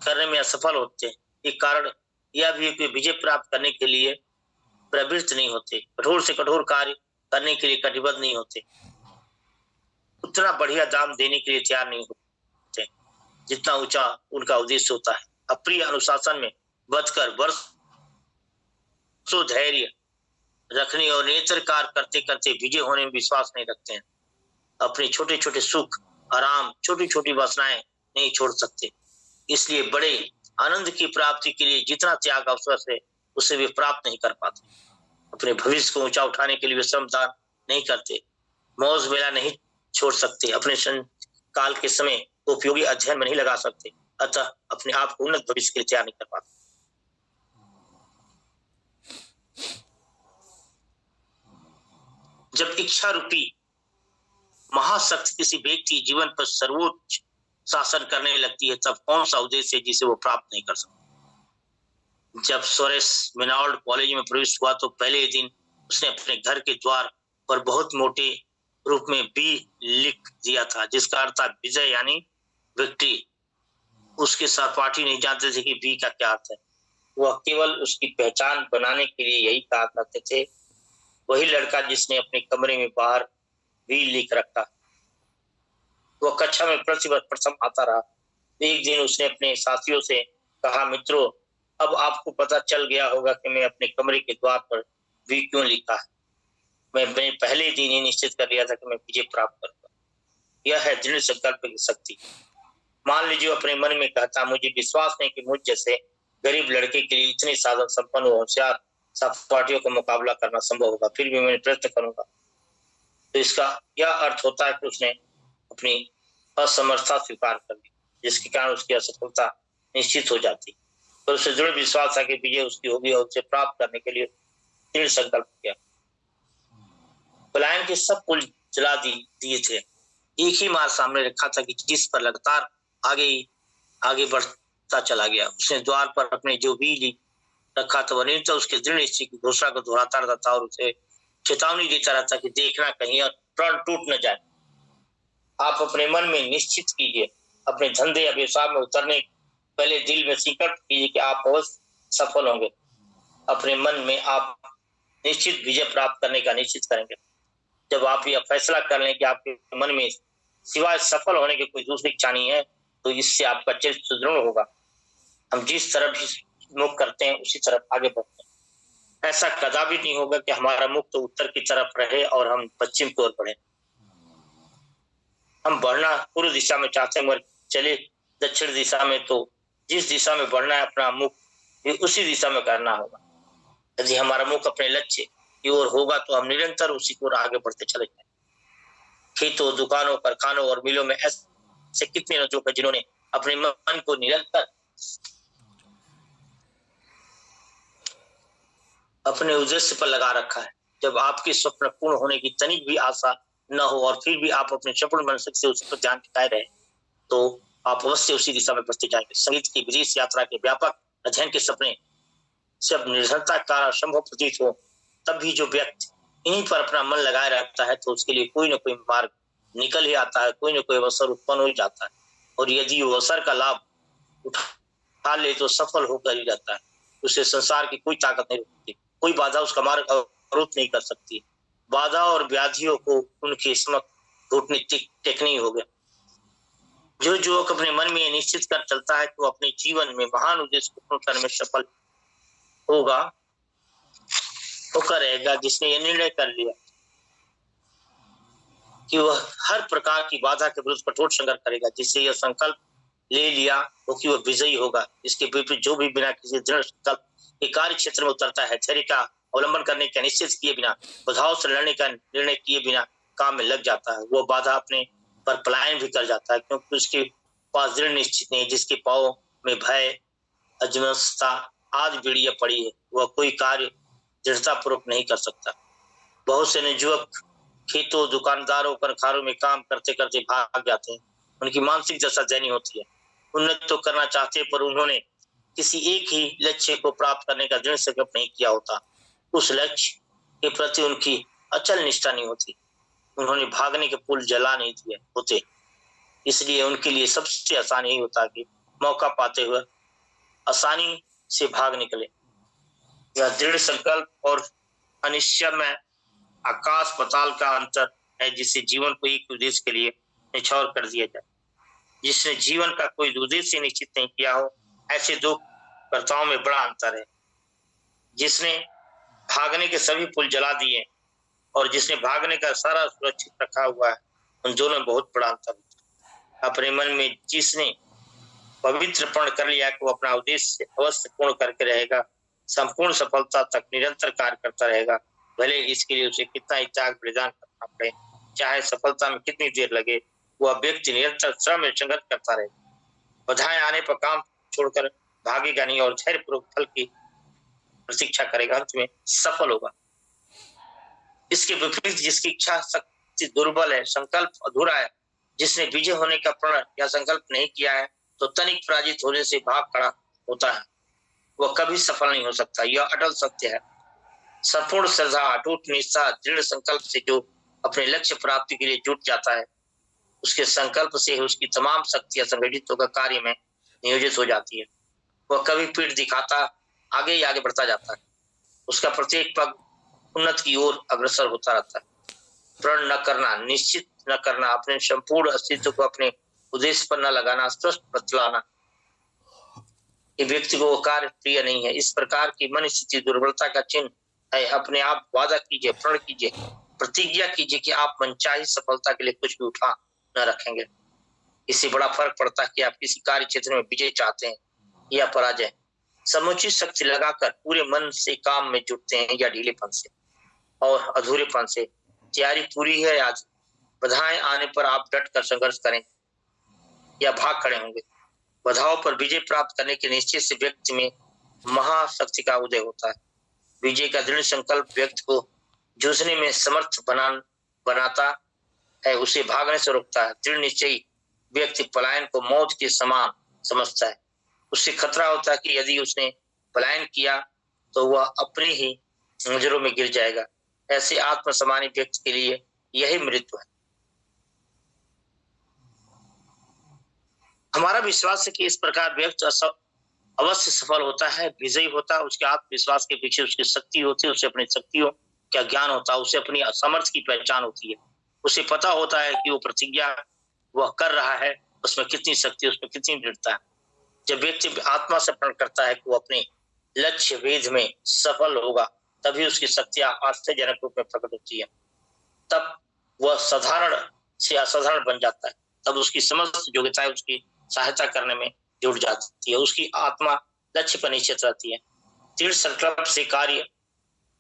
B: करने में असफल होते हैं। एक कारण यह भी है कि विजय प्राप्त करने के लिए प्रवृत्त नहीं होते, कठोर से कठोर कार्य करने के लिए कटिबद्ध नहीं होते, उतना बढ़िया दाम देने के लिए तैयार नहीं होते जितना ऊंचा उनका उद्देश्य होता है। अप्रिय अनुशासन में बचकर वर्षों धैर्य रखने और निरंतर कार्य करते करते विजय होने में विश्वास नहीं रखते हैं। अपने छोटे छोटे सुख, आराम, छोटी छोटी वासनाएं नहीं छोड़ सकते। इसलिए बड़े आनंद की प्राप्ति के लिए जितना त्याग अवसर है उसे वे प्राप्त नहीं कर पाते। अपने भविष्य को ऊंचा उठाने के लिए वे श्रमदान नहीं करते, मौज मेला नहीं छोड़ सकते, अपने काल के समय उपयोगी अध्ययन में नहीं लगा सकते, अतः अपने आप को उन्नत भविष्य के लिए तैयार नहीं कर पाते। जब इच्छा रूपी महाशक्ति किसी व्यक्ति जीवन पर सर्वोच्च शासन करने लगती है तब कौन सा उद्देश्य है जिसे वो प्राप्त नहीं कर सकता। जब सोरेस मेनाल्ड कॉलेज में प्रवेश हुआ तो पहले दिन उसने अपने घर के द्वार पर बहुत मोटे रूप में बी लिख दिया था, जिसका अर्थ था विजय यानी विक्ट्री। उसके सहपाठी नहीं जानते थे कि बी का क्या अर्थ है। वह केवल उसकी पहचान बनाने के लिए यही कहा करते थे। वही लड़का जिसने अपने कमरे में बाहर बी लिख रखा, वह कक्षा में प्रतिवर्ष प्रथम आता रहा। एक दिन उसने अपने साथियों से कहा, मित्रों, अब आपको पता चल गया होगा कि मैं अपने कमरे के द्वार पर बी क्यों लिखा है। मैंने पहले दिन ही निश्चित कर लिया था कि मैं विजय प्राप्त करूंगा। यह है दृढ़ संकल्प की शक्ति। मान लीजिए अपने मन में कहता, मुझे विश्वास नहीं कि मुझ जैसे गरीब लड़के के लिए इतने साधन संपन्न और होशियार सहपाठियों का मुकाबला करना संभव होगा, फिर भी मैं प्रयत्न करूंगा। तो इसका यह अर्थ होता है कि उसने अपनी असमर्थता स्वीकार कर ली, जिसके कारण उसकी असफलता निश्चित हो जाती। तो उसे दृढ़ विश्वास था कि विजय उसकी होगी और उसे प्राप्त करने के लिए दृढ़ संकल्प किया। पलायन के सब पुल जला दिए थे। एक ही मार्ग सामने रखा था कि जिस पर लगातार आगे बढ़ता चला गया। उसने द्वार पर अपने जो भी रखा था वह निरंतर उसके दृढ़ निश्चय की घोषणा को दोहराता रहता था और उसे चेतावनी देता रहता कि देखना कहीं प्रण टूट न जाए। आप अपने मन में निश्चित कीजिए, अपने धंधे या व्यवसाय में उतरने पहले दिल में संकल्प कीजिए कि आप अवश्य सफल होंगे। अपने मन में आप निश्चित विजय प्राप्त करने का निश्चित करेंगे। जब आप यह फैसला कर लें कि आपके मन में सिवाय सफल होने की कोई दूसरी इच्छा नहीं है, तो इससे आपका चरित्र सुदृढ़ होगा। हम जिस तरफ मुख करते हैं उसी तरफ आगे बढ़ते हैं। ऐसा कदापि नहीं होगा कि हमारा मुख तो उत्तर की तरफ रहे और हम पश्चिम की ओर बढ़े। हम बढ़ना पूर्व दिशा में चाहते हैं मगर चले दक्षिण दिशा में, तो जिस दिशा में बढ़ना है अपना मुख भी उसी दिशा में करना होगा। यदि हमारा मुख अपने लक्ष्य की ओर होगा तो हम निरंतर उसी की ओर आगे बढ़ते चले जाएंगे। खेतों, दुकानों, कारखानों और मिलों में ऐसे कितने लोग हैं जिन्होंने अपने मन को निरंतर अपने उद्देश्य पर लगा रखा है। जब आपके स्वप्न पूर्ण होने की तनिक भी आशा न हो और फिर भी आप अपने स्वप्न मनसिक से उस पर ध्यान टिकाए रहे, तो आप अवश्य उसी दिशा में बढ़ते जाएंगे। संगीत की विदेश यात्रा के व्यापक अध्ययन के सपने जब निर्धनता का असंभव प्रतीत हो, तब भी जो व्यक्ति इन्हीं पर अपना मन लगाए रहता है तो उसके लिए कोई न कोई मार्ग निकल ही आता है, कोई न कोई अवसर उत्पन्न हो ही जाता है। और यदि वो अवसर का लाभ उठा ले तो सफल होकर ही जाता है। उसे संसार की कोई ताकत नहीं रोकती, कोई बाधा उसका मार्ग अवरुद्ध नहीं कर सकती। बाधा और व्याधियों को उनके समक्ष घुटने टेकने हो गया। जो युवक अपने मन में निश्चित कर चलता है कि वो अपने जीवन में महान उद्देश्य को पूर्ण करने में सफल होगा, होकर रहेगा, जिसने यह निर्णय कर लिया कि वह हर प्रकार की बाधा के विरुद्ध कठोर संघर्ष करेगा, जिससे यह संकल्प ले लिया हो कि वह विजयी होगा। इसके विपरीत जो भी बिना किसी दृढ़ संकल्प के कार्य क्षेत्र में उतरता है, धैर्य का अवलंबन करने का निश्चय किए बिना, बाधाओं से लड़ने का निर्णय किए बिना काम में लग जाता है, वो बाधा अपने पर पलायन भी कर जाता है, क्योंकि उसके पास दृढ़ निश्चित नहीं, जिसके पांव में भय, अजमस्ता आदि बीड़ियां पड़ी है, वह कोई कार्य दृढ़ता पूर्वक नहीं कर सकता। बहुत से युवक खेतों, दुकानदारों, कारखानों में काम करते करते भाग जाते हैं। उनकी मानसिक दशा दयनीय होती है। उन्नति तो करना चाहते पर उन्होंने किसी एक ही लक्ष्य को प्राप्त करने का दृढ़ संकल्प नहीं किया होता। उस लक्ष्य के प्रति उनकी अचल निष्ठा नहीं होती। उन्होंने भागने के पुल जला नहीं दिए होते, इसलिए उनके लिए सबसे आसान यही होता कि मौका पाते हुए आसानी से भाग निकले। यह दृढ़ संकल्प और अनिश्चय में आकाश पाताल का अंतर है, जिससे जीवन को एक उद्देश्य के लिए निछावर कर दिया जाए। जिसने जीवन का कोई उद्देश्य निश्चित नहीं किया हो, ऐसे दो कर्ताओं में बड़ा अंतर है। जिसने भागने के सभी पुल जला दिए और जिसने भागने का सारा सुरक्षित रखा हुआ है, उन दोनों में बहुत बड़ा अंतर है। अपने मन में जिसने पवित्र प्रण कर लिया कि वो अपना उद्देश्य अवश्य पूर्ण करके रहेगा, संपूर्ण सफलता तक निरंतर कार्य करता रहेगा, भले इसके लिए उसे कितना ही त्याग बलिदान करना पड़े, चाहे सफलता में कितनी देर लगे, वह व्यक्ति निरंतर श्रम में संघर्ष करता रहेगा। बधाएं आने पर काम छोड़कर भागेगा नहीं और धैर्यपूर्वक फल की प्रतीक्षा करेगा, अंत में सफल होगा। इसके विपरीत जिसकी इच्छा शक्ति दुर्बल है, संकल्प अधूरा है, जिसने विजय होने का प्रण या संकल्प नहीं किया है, तो तनिक पराजित होने से भाग खड़ा होता है, वह कभी सफल नहीं हो सकता। यह अटल सत्य है। संपूर्ण श्रद्धा, अटूट निष्ठा, दृढ़ संकल्प से जो अपने लक्ष्य प्राप्ति के लिए जुट जाता है, उसके संकल्प से उसकी तमाम शक्तियां संगठित होकर कार्य में नियोजित हो जाती है। वह कभी पीठ दिखाता आगे ही आगे बढ़ता जाता है। उसका प्रत्येक पग उन्नत की ओर अग्रसर होता रहता है। प्रण न करना, निश्चित न करना, अपने संपूर्ण अस्तित्व को अपने उद्देश्य पर न लगाना, स्पष्ट बतलाना कि व्यक्ति को वो कार्य प्रिय नहीं है। इस प्रकार की मन स्थिति दुर्बलता का चिन्ह है। अपने आप वादा कीजिए, प्रण कीजिए, प्रतिज्ञा कीजिए कि आप मनचाही सफलता के लिए कुछ भी उठा न रखेंगे। इससे बड़ा फर्क पड़ता है कि आप किसी कार्य क्षेत्र में विजय चाहते हैं या पराजय। समुचित शक्ति लगाकर पूरे मन से काम में जुटते हैं या ढीलेपन से और अधूरेपन से। तैयारी पूरी है आज, बाधाएं आने पर आप डट कर संघर्ष करें या भाग खड़े होंगे। बाधाओं पर विजय प्राप्त करने के निश्चय से व्यक्ति में महाशक्ति का उदय होता है। विजय का दृढ़ संकल्प व्यक्ति को जूझने में समर्थ बनाता है, उसे भागने से रोकता है। दृढ़ निश्चयी व्यक्ति पलायन को मौत के समान समझता है। उससे खतरा होता है कि यदि उसने पलायन किया तो वह अपनी ही नजरों में गिर जाएगा। ऐसे आत्मसम्मानी व्यक्ति के लिए यही मृत्यु है। हमारा विश्वास है कि इस प्रकार व्यक्ति अवश्य सफल होता है, विजयी होता है। उसके आत्मविश्वास के पीछे उसकी शक्ति होती है, उसे अपनी शक्तियों का ज्ञान होता है, उसे अपनी असमर्थ की पहचान होती है। उसे पता होता है कि वो प्रतिज्ञा वह कर रहा है उसमें कितनी शक्ति, उसमें कितनी दृढ़ता है। जब व्यक्ति आत्मा से प्रण करता है कि वो अपने लक्ष्य वेध में सफल होगा, तभी उसकी शक्तियां आश्चर्यजनक रूप में प्रकट होती है। तब वह साधारण से असाधारण बन जाता है। तब उसकी समस्त योग्यताएं उसकी सहायता करने में जुट जाती है। उसकी आत्मा लक्ष्य पर निश्चित रहती है। दृढ़ संकल्प से कार्य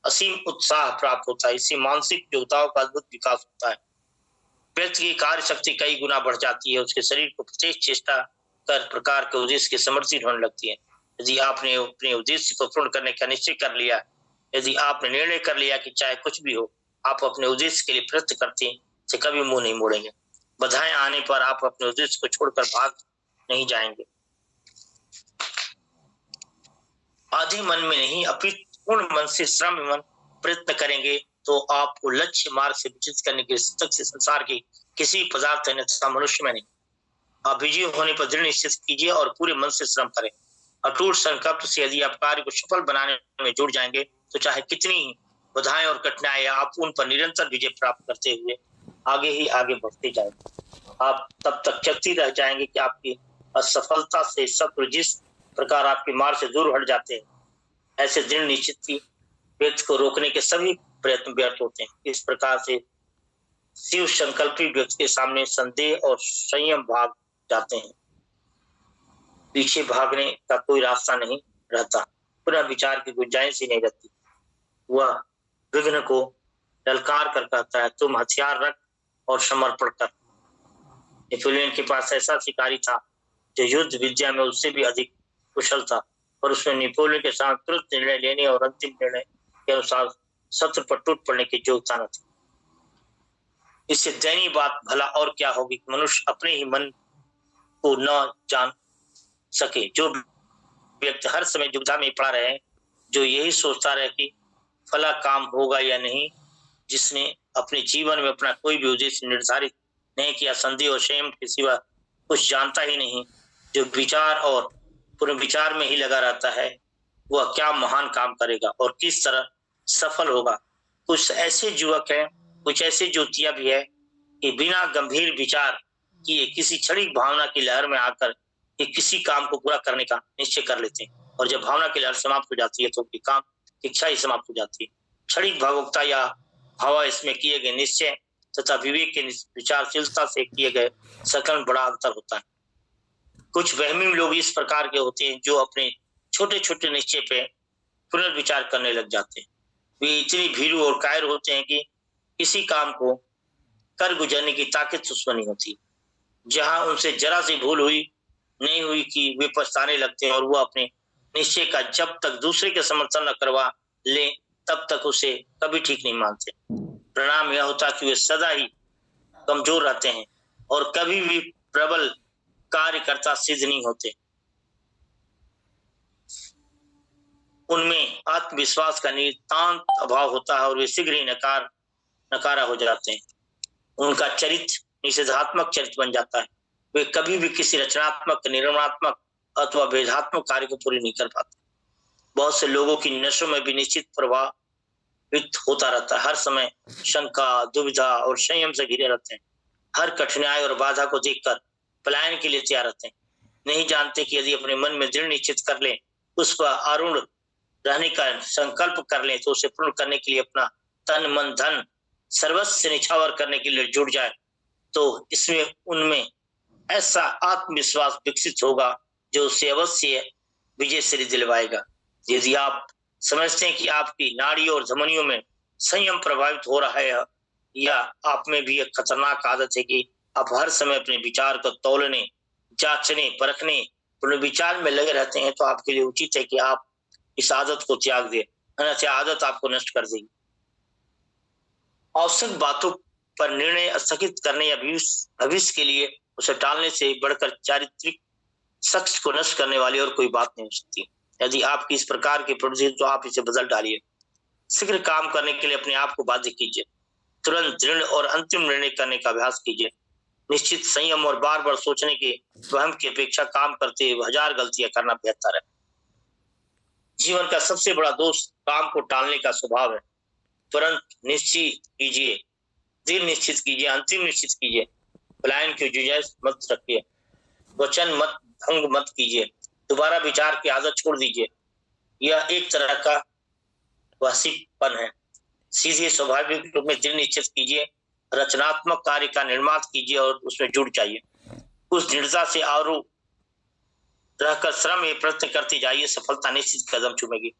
B: असीम उत्साह प्राप्त होता है। इससे मानसिक योग्यताओं का अद्भुत विकास होता है। व्यक्ति की कार्य शक्ति कई गुना बढ़ जाती है। उसके शरीर को प्रत्येक चेष्टा कर प्रकार के उद्देश्य की समृद्धि होने लगती है। यदि आपने अपने उद्देश्य को पूर्ण करने का निश्चय कर लिया, यदि आपने निर्णय कर लिया कि चाहे कुछ भी हो आप अपने उद्देश्य के लिए प्रयत्न करते से कभी मुंह नहीं मोड़ेंगे। बाधाएं आने पर आप अपने उद्देश्य को छोड़कर भाग नहीं जाएंगे। आधे मन में नहीं अपितु पूर्ण मन से श्रम मन प्रयत्न करेंगे तो आपको लक्ष्य मार्ग से विचलित करने के से संसार की किसी पदार्थ अन्यथा मनुष्य में नहीं। आप विजयी होने पर दृढ़ निश्चय कीजिए और पूरे मन से श्रम करें। अटूट संकल्प से यदि आप कार्य को सफल बनाने में जुड़ जाएंगे तो चाहे कितनी ही बाधाएं और कठिनाइयां, आप उन पर निरंतर विजय प्राप्त करते हुए आगे ही आगे बढ़ते जाएंगे। आप तब तक चलती रह जाएंगे कि आपकी असफलता से शत्रु जिस प्रकार आपके मार्ग से दूर हट जाते हैं, ऐसे दृढ़ निश्चित व्यक्ति को रोकने के सभी प्रयत्न व्यर्थ होते हैं। इस प्रकार से शिव संकल्पी व्यक्ति के सामने संदेह और संयम भाग जाते हैं। पीछे भागने का कोई रास्ता नहीं रहता, पुनः विचार की गुंजाइश ही नहीं रहती। वह विघ्न को ललकार कर कहता है, तुम हथियार रख और समर्पण कर। नेपोलियन के पास ऐसा शिकारी था जो युद्ध विद्या में उससे भी अधिक कुशल था, और उसने नेपोलियन के साथ तुरंत निर्णय लेने और अंतिम निर्णय के अनुसार शत्रु पर टूट पड़ने की योग्यता न थी। इससे दयनीय बात भला और क्या होगी कि मनुष्य अपने ही मन को न जान सके। जो व्यक्ति हर समय दुविधा में पड़ा रहे, जो यही सोचता रहे कि फला काम होगा या नहीं, जिसने अपने जीवन में अपना कोई भी उद्देश्य निर्धारित नहीं किया, संदेह और संयम के सिवा कुछ जानता ही नहीं, जो विचार और पुनर्विचार में ही लगा रहता है, वह क्या महान काम करेगा और किस तरह सफल होगा। कुछ ऐसे युवक हैं, कुछ ऐसे ज्योतियां भी है कि बिना गंभीर विचार किए किसी क्षणिक भावना की लहर में आकर कि किसी काम को पूरा करने का निश्चय कर लेते हैं, और जब भावना की लहर समाप्त हो जाती है तो उनकी काम इच्छा ही समाप्त हो जाती है। क्षणिक भावुकता या भावा इसमें किए गए निश्चय तथा विवेक के विचारशीलता से किए गए सकल बड़ा अंतर होता है। कुछ वहमी लोग इस प्रकार के होते हैं जो अपने छोटे छोटे निश्चय पे पुनर्विचार करने लग जाते हैं। वे इतनी भीरू और कायर होते हैं कि किसी काम को कर गुजरने की ताकत उसमें नहीं होती। जहां उनसे जरा सी भूल हुई नहीं हुई कि वे पछताने लगते हैं, और वो अपने निश्चय का जब तक दूसरे के समर्थन न करवा ले तब तक उसे कभी ठीक नहीं मानते। परिणाम यह होता कि वे सदा ही कमजोर रहते हैं और कभी भी प्रबल कार्यकर्ता सिद्ध नहीं होते। उनमें आत्मविश्वास का नितांत अभाव होता है और वे शीघ्र ही नकारा हो जाते हैं। उनका चरित्र निषेधात्मक चरित्र बन जाता है। वे कभी भी किसी रचनात्मक, निर्माणात्मक अथवा भेदात्मक कार्य को पूरी नहीं कर पाते। बहुत से लोगों की नशों में भी निश्चित प्रभावित होता रहता है, हर समय शंका, दुविधा और संयम से घिरे रहते हैं, हर कठिनाई और बाधा को देखकर पलायन के लिए तैयार रहते हैं, नहीं जानते कि यदि अपने मन में दृढ़ निश्चित कर लें, उस पर आरूढ़ रहने का संकल्प कर लें, तो उसे पूर्ण करने के लिए अपना तन मन धन सर्वस्व निछावर करने के लिए जुट जाए, तो इसमें उनमें ऐसा आत्मविश्वास विकसित होगा जो उसे अवश्य विजय श्री दिलवाएगा। यदि आप समझते हैं कि आपकी नाड़ियों और धमनियों में संयम प्रभावित हो रहा है, या आप में भी एक खतरनाक आदत है कि आप हर समय अपने विचार को तौलने, जांचने, परखने, पुनर्विचार में लगे रहते हैं, तो आपके लिए उचित है कि आप इस आदत को त्याग दें, अन्यथा आदत आपको नष्ट कर देगी। आवश्यक बातों पर निर्णय स्थगित करने या भविष्य के लिए उसे टालने से बढ़कर चारित्रिक शख्स को नष्ट करने वाली और कोई बात नहीं हो सकती। यदि आपकी इस प्रकार की प्रवृत्ति तो आप इसे बदल डालिए। शीघ्र काम करने के लिए अपने आप को बाध्य कीजिए, तुरंत दृढ़ और अंतिम निर्णय करने का अभ्यास कीजिए। निश्चित संयम और बार बार सोचने के वहम की अपेक्षा काम करते हुए 1000 गलतियां करना बेहतर है। जीवन का सबसे बड़ा दोष काम को टालने का स्वभाव है। तुरंत निश्चित कीजिए, दृढ़ निश्चित कीजिए, अंतिम निश्चित कीजिए, पलायन की गुंजाइश मत रखिए, वचन मत भंग मत कीजिए, दोबारा विचार की आदत छोड़ दीजिए। यह एक तरह का वासिपन है। सीधे स्वाभाविक रूप में दृढ़ निश्चित कीजिए, रचनात्मक कार्य का निर्माण कीजिए और उसमें जुट जाइए। उस दृढ़ता से और रहकर श्रम में प्रयत्न करते जाइए, सफलता निश्चित कदम चूमेगी।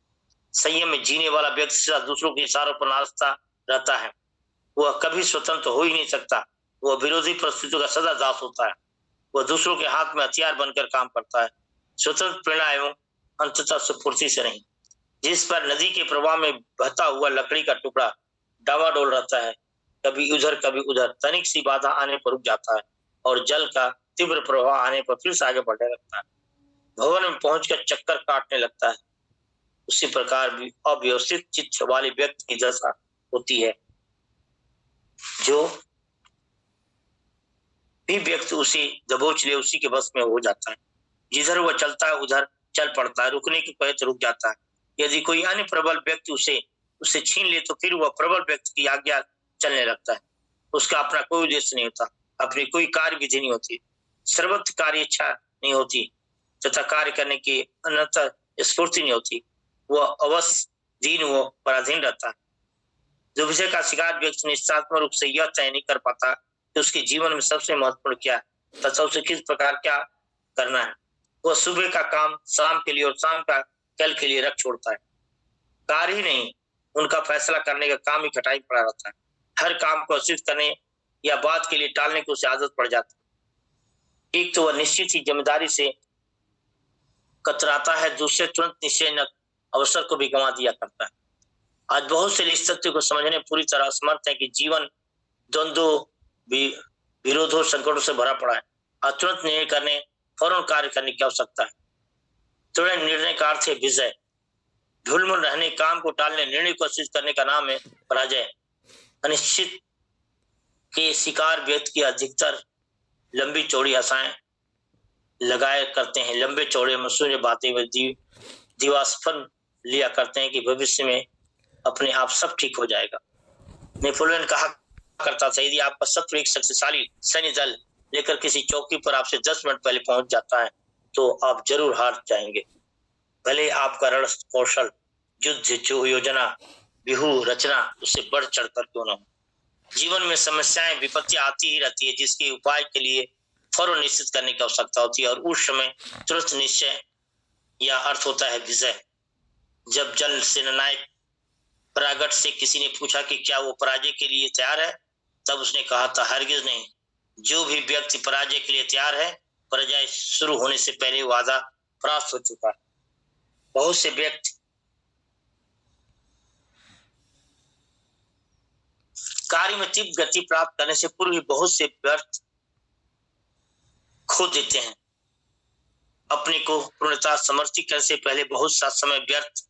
B: संयम में जीने वाला व्यक्ति सदा दूसरों के इशारों पर नाचता रहता है, वह कभी स्वतंत्र हो ही नहीं सकता। वह विरोधी परिस्थितियों का सदा दास होता है, वह दूसरों के हाथ में हथियार बनकर काम करता है, स्वतंत्र प्रेरणा एवं अंततः सुपूर्ति से नहीं। जिस पर नदी के प्रवाह में बहता हुआ लकड़ी का टुकड़ा डावाडोल रहता है, कभी उधर कभी उधर, तनिक सी बाधा आने पर रुक जाता है और जल का तीव्र प्रवाह आने पर फिर से आगे बढ़ने लगता है, भवन में पहुंचकर चक्कर काटने लगता है। उसी प्रकार भी अव्यवस्थित चित्त वाले व्यक्ति की दशा होती है। जो भी व्यक्ति उसे दबोच ले उसी के बस में हो जाता है। जिधर वह चलता है उधर चल पड़ता है, रुकने की कहे तो रुक जाता है। यदि कोई अन्य प्रबल व्यक्ति उसे छीन ले तो फिर वह प्रबल व्यक्ति की आज्ञा चलने लगता है। उसका अपना कोई उद्देश्य नहीं होता, अपनी कोई कार्य विधि नहीं होती, सर्वत्र कार्य इच्छा नहीं होती तथा कार्य करने की अन्यथा स्फूर्ति नहीं होती। वह अवश्य दीन व पराधीन रहता है। जो विषय का शिकार व्यक्ति निश्चयात्मक रूप से यह तय नहीं कर पाता कि उसके जीवन में सबसे महत्वपूर्ण क्या है तथा उसे किस प्रकार क्या करना है, वह सुबह का काम शाम के लिए और शाम का कल के लिए रख छोड़ता है। कार्य ही नहीं, उनका फैसला करने का काम ही घटाई पड़ा रहता है। हर काम को अस्तित्व करने या बात के लिए टालने की उसे आदत पड़ जाती है। एक तो वह निश्चित ही जिम्मेदारी से कतराता है, दूसरे तुरंत निश्चय न अवसर को भी गंवा दिया करता है। आज बहुत से इस सत्य को समझने पूरी तरह असमर्थ है कि जीवन द्वंद्वों, विरोधों, संकटों से भरा पड़ा है। आज तुरंत निर्णय करने, फौरन कार्य करने की आवश्यकता है। तुरंत निर्णय का अर्थ है विजय। ढुलमुल रहने, काम को टालने, निर्णय को सिद्ध करने का नाम है पराजय। अनिश्चित के शिकार व्यक्ति की अधिकतर लंबी चौड़ी आशाएं लगाए करते हैं, लंबे चौड़े मसूरे बातें व दिवास्फन लिया करते हैं कि भविष्य में अपने आप सब ठीक हो जाएगा। नेपोलियन कहा करता था, यदि आपका शत्रु एक शक्तिशाली सैन्य दल लेकर किसी चौकी पर आपसे 10 मिनट पहले पहुंच जाता है तो आप जरूर हार जाएंगे। भले आपका रण कौशल, युद्ध जो योजना, व्यूह रचना उससे बढ़ चढ़कर क्यों न हो। जीवन में समस्याएं, विपत्तियां आती ही रहती है, जिसके उपाय के लिए फौरन निश्चित करने की आवश्यकता होती है और उस समय तुरंत निश्चय या अर्थ होता है विजय। जब जल सेनानायक परागट से किसी ने पूछा कि क्या वो पराजय के लिए तैयार है, तब उसने कहा था, हरगिज नहीं। जो भी व्यक्ति पराजय के लिए तैयार है, पराजय शुरू होने से पहले वादा प्राप्त हो चुका है। बहुत से व्यक्ति कार्य में तीव्र गति प्राप्त करने से पूर्व ही बहुत से व्यर्थ खो देते हैं। अपने को पूर्णतः समर्पित करने से पहले बहुत सा समय व्यर्थ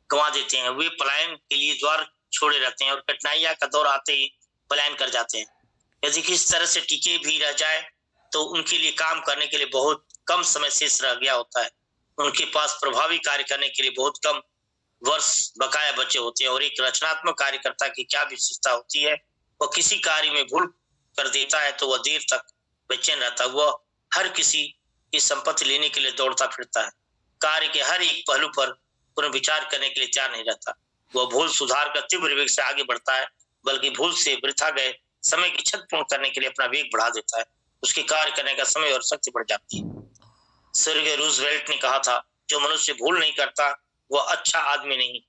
B: गंवा देते हैं। वे पलायन के लिए द्वार छोड़े रहते हैं और कठिनाइयां का दौर आते ही पलायन कर जाते हैं। यदि किसी तरह से टिके भी रह जाए तो उनके लिए काम करने के लिए बहुत कम समय शेष रह गया होता है। उनके पास प्रभावी कार्य करने के लिए बहुत कम वर्ष बकाया बचे होते हैं। और एक रचनात्मक कार्यकर्ता की क्या विशेषता होती है, वह किसी कार्य में भूल कर देता है तो वह देर तक बेचैन रहता है। वह हर किसी की संपत्ति लेने के लिए दौड़ता फिरता है, कार्य के हर एक पहलू पर पुनर्विचार करने के लिए तैयार नहीं रहता। वह भूल सुधार कर तीव्र वेग से आगे बढ़ता है, बल्कि भूल से वृथा गए समय की छत पूर्ण करने के लिए अपना वेग बढ़ा देता है। उसके कार्य करने का समय और शक्ति बढ़ जाती है। स्वर्गीय रूजवेल्ट ने कहा था, जो मनुष्य भूल नहीं करता वह अच्छा आदमी नहीं।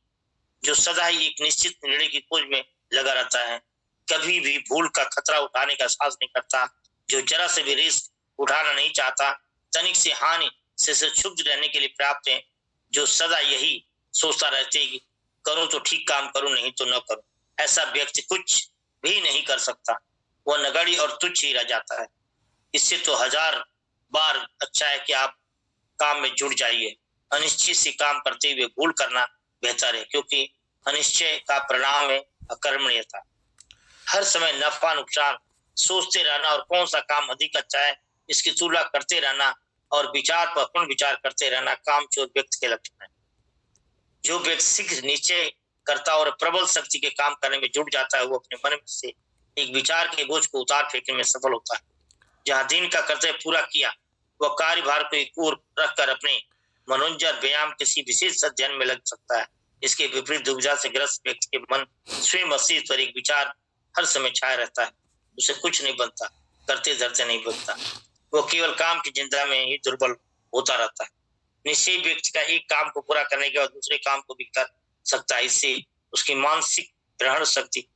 B: जो सदा ही एक निश्चित निर्णय की खोज में लगा रहता है, कभी भी भूल का खतरा उठाने का साहस नहीं करता, जो जरा से भी रिस्क उठाना नहीं चाहता, तनिक से हानि से क्षुब्ध रहने के लिए पर्याप्त है, जो सदा यही सोचता रहते कि करूं तो ठीक काम करूं, नहीं तो न करूं। ऐसा व्यक्ति कुछ भी नहीं कर सकता, वह नगण्य और तुच्छ ही रह जाता है। इससे तो 1000 बार अच्छा है कि आप काम में जुड़ जाइए। अनिश्चित से काम करते हुए भूल करना बेहतर है, क्योंकि अनिश्चय का परिणाम है अकर्मण्यता। हर समय नफा नुकसान सोचते रहना और कौन सा काम अधिक अच्छा है इसकी तुलना करते रहना और विचार पर पुनः विचार करते रहना कामचोर व्यक्ति के लक्षण है। जो व्यक्ति शीघ्र निश्चय करता और प्रबल शक्ति के काम करने में जुट जाता है, वो अपने मन से एक विचार के बोझ को उतार फेंकने में सफल होता है। जहाँ दिन का कर्तव्य पूरा किया, वह कार्यभार को एक ओर रखकर अपने मनोरंजन व्यायाम किसी विशेष अध्ययन में लग सकता है। इसके विपरीत दुविधा से ग्रस्त व्यक्ति के मन स्वयं अस्तित्व पर एक विचार हर समय छाया रहता है। उसे कुछ नहीं बनता, करते धरते नहीं बनता, वो केवल काम की चिंता में ही दुर्बल होता रहता है। निश्चय व्यक्ति का एक काम को पूरा करने के बाद दूसरे काम को भी कर सकता है। इससे उसकी मानसिक ग्रहण शक्ति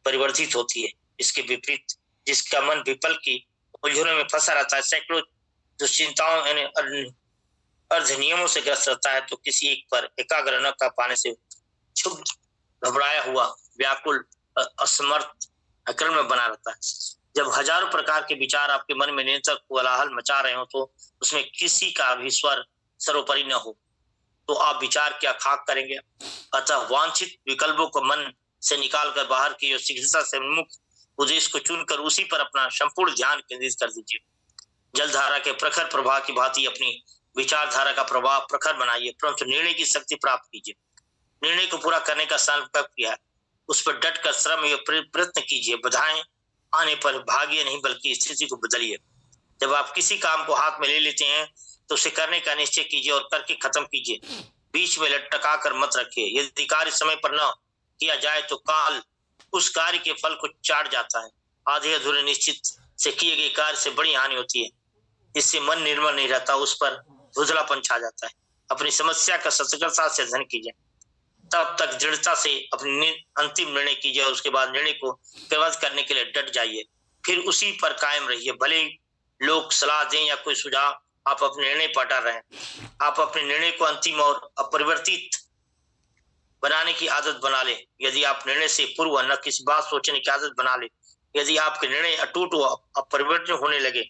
B: परिवर्तित होती है। इसके विपरीत जिसका मन विपल की उलझनों में फंसा रहता है, सैकड़ों दुश्चिंताओं अर्ध नियमों से ग्रस्त रहता है, तो किसी एक पर एकाग्र न कर पाने से क्षुब्ध, घबराया हुआ, व्याकुल, असमर्थ, अकर्म में बना रहता है। जब हजारों प्रकार के विचार आपके मन में निरंतर कोलाहल मचा रहे हो, तो उसमें किसी का भी स्वर सर्वोपरि न हो, तो आप विचार क्या खाक करेंगे। अतः वांछित विकल्पों को मन से निकालकर बाहर की और शीघ्रता से उन्मुख उद्देश्य को चुनकर उसी पर अपना संपूर्ण ध्यान केंद्रित कर दीजिए। जलधारा के प्रखर प्रवाह की भांति अपनी विचारधारा का प्रभाव प्रखर बनाइए, परंतु निर्णय की शक्ति प्राप्त कीजिए। निर्णय को पूरा करने का संकल्प किया है, उस पर डट कर श्रम या प्रयत्न कीजिए। बाधाएं आने पर भागिए नहीं, बल्कि स्थिति को बदलिए। जब आप किसी काम को हाथ में ले लेते हैं तो उसे करने का निश्चय कीजिए और करके खत्म कीजिए। बीच में लटका कर मत रखिए। यदि कार्य समय पर न किया जाए तो काल उस कार्य के फल को चाट जाता है। आधे अधूरे निश्चित से किए गए कार्य से बड़ी हानि होती है। इससे मन निर्मल नहीं रहता, उस पर धुंधलापन छा जाता है। अपनी समस्या का सतर्कता से अध्ययन कीजिए, तब तक दृढ़ता से अपनी अंतिम निर्णय कीजिए। उसके बाद निर्णय को क्रियान्वित करने के लिए डट जाइए, फिर उसी पर कायम रहिए। भले लोग सलाह दें या कोई सुझाव, आप अपने निर्णय पर अटल रहें। आप अपने निर्णय को अंतिम और अपरिवर्तित बनाने की आदत बना ले। यदि आप निर्णय से पूर्व न किसी बात सोचने की आदत बना ले, यदि आपके निर्णय अटूट व अपरिवर्तन होने लगे,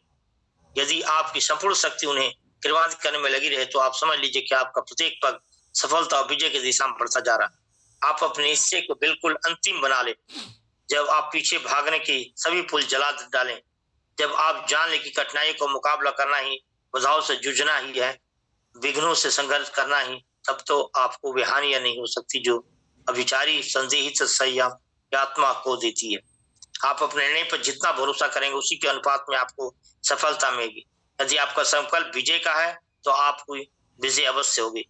B: यदि आपकी संपूर्ण शक्ति उन्हें क्रियान्वित करने में लगी रहे, तो आप समझ लीजिए कि आपका प्रत्येक पग सफलता और विजय की दिशा में बढ़ता जा रहा है। आप अपने हिस्से को बिल्कुल अंतिम बना ले। जब आप पीछे भागने के सभी पुल जला डालें, जब आप जान ले कि कठिनाइयों का मुकाबला करना ही, बाधाओं से जूझना ही है, विघ्नों से संघर्ष करना ही, तब तो आपको वे हानियां नहीं हो सकती जो अभिचारी संदेहित संयम आत्मा को देती है। आप अपने निर्णय पर जितना भरोसा करेंगे, उसी के अनुपात में आपको सफलता मिलेगी। यदि आपका संकल्प विजय का है तो आपको विजय अवश्य होगी।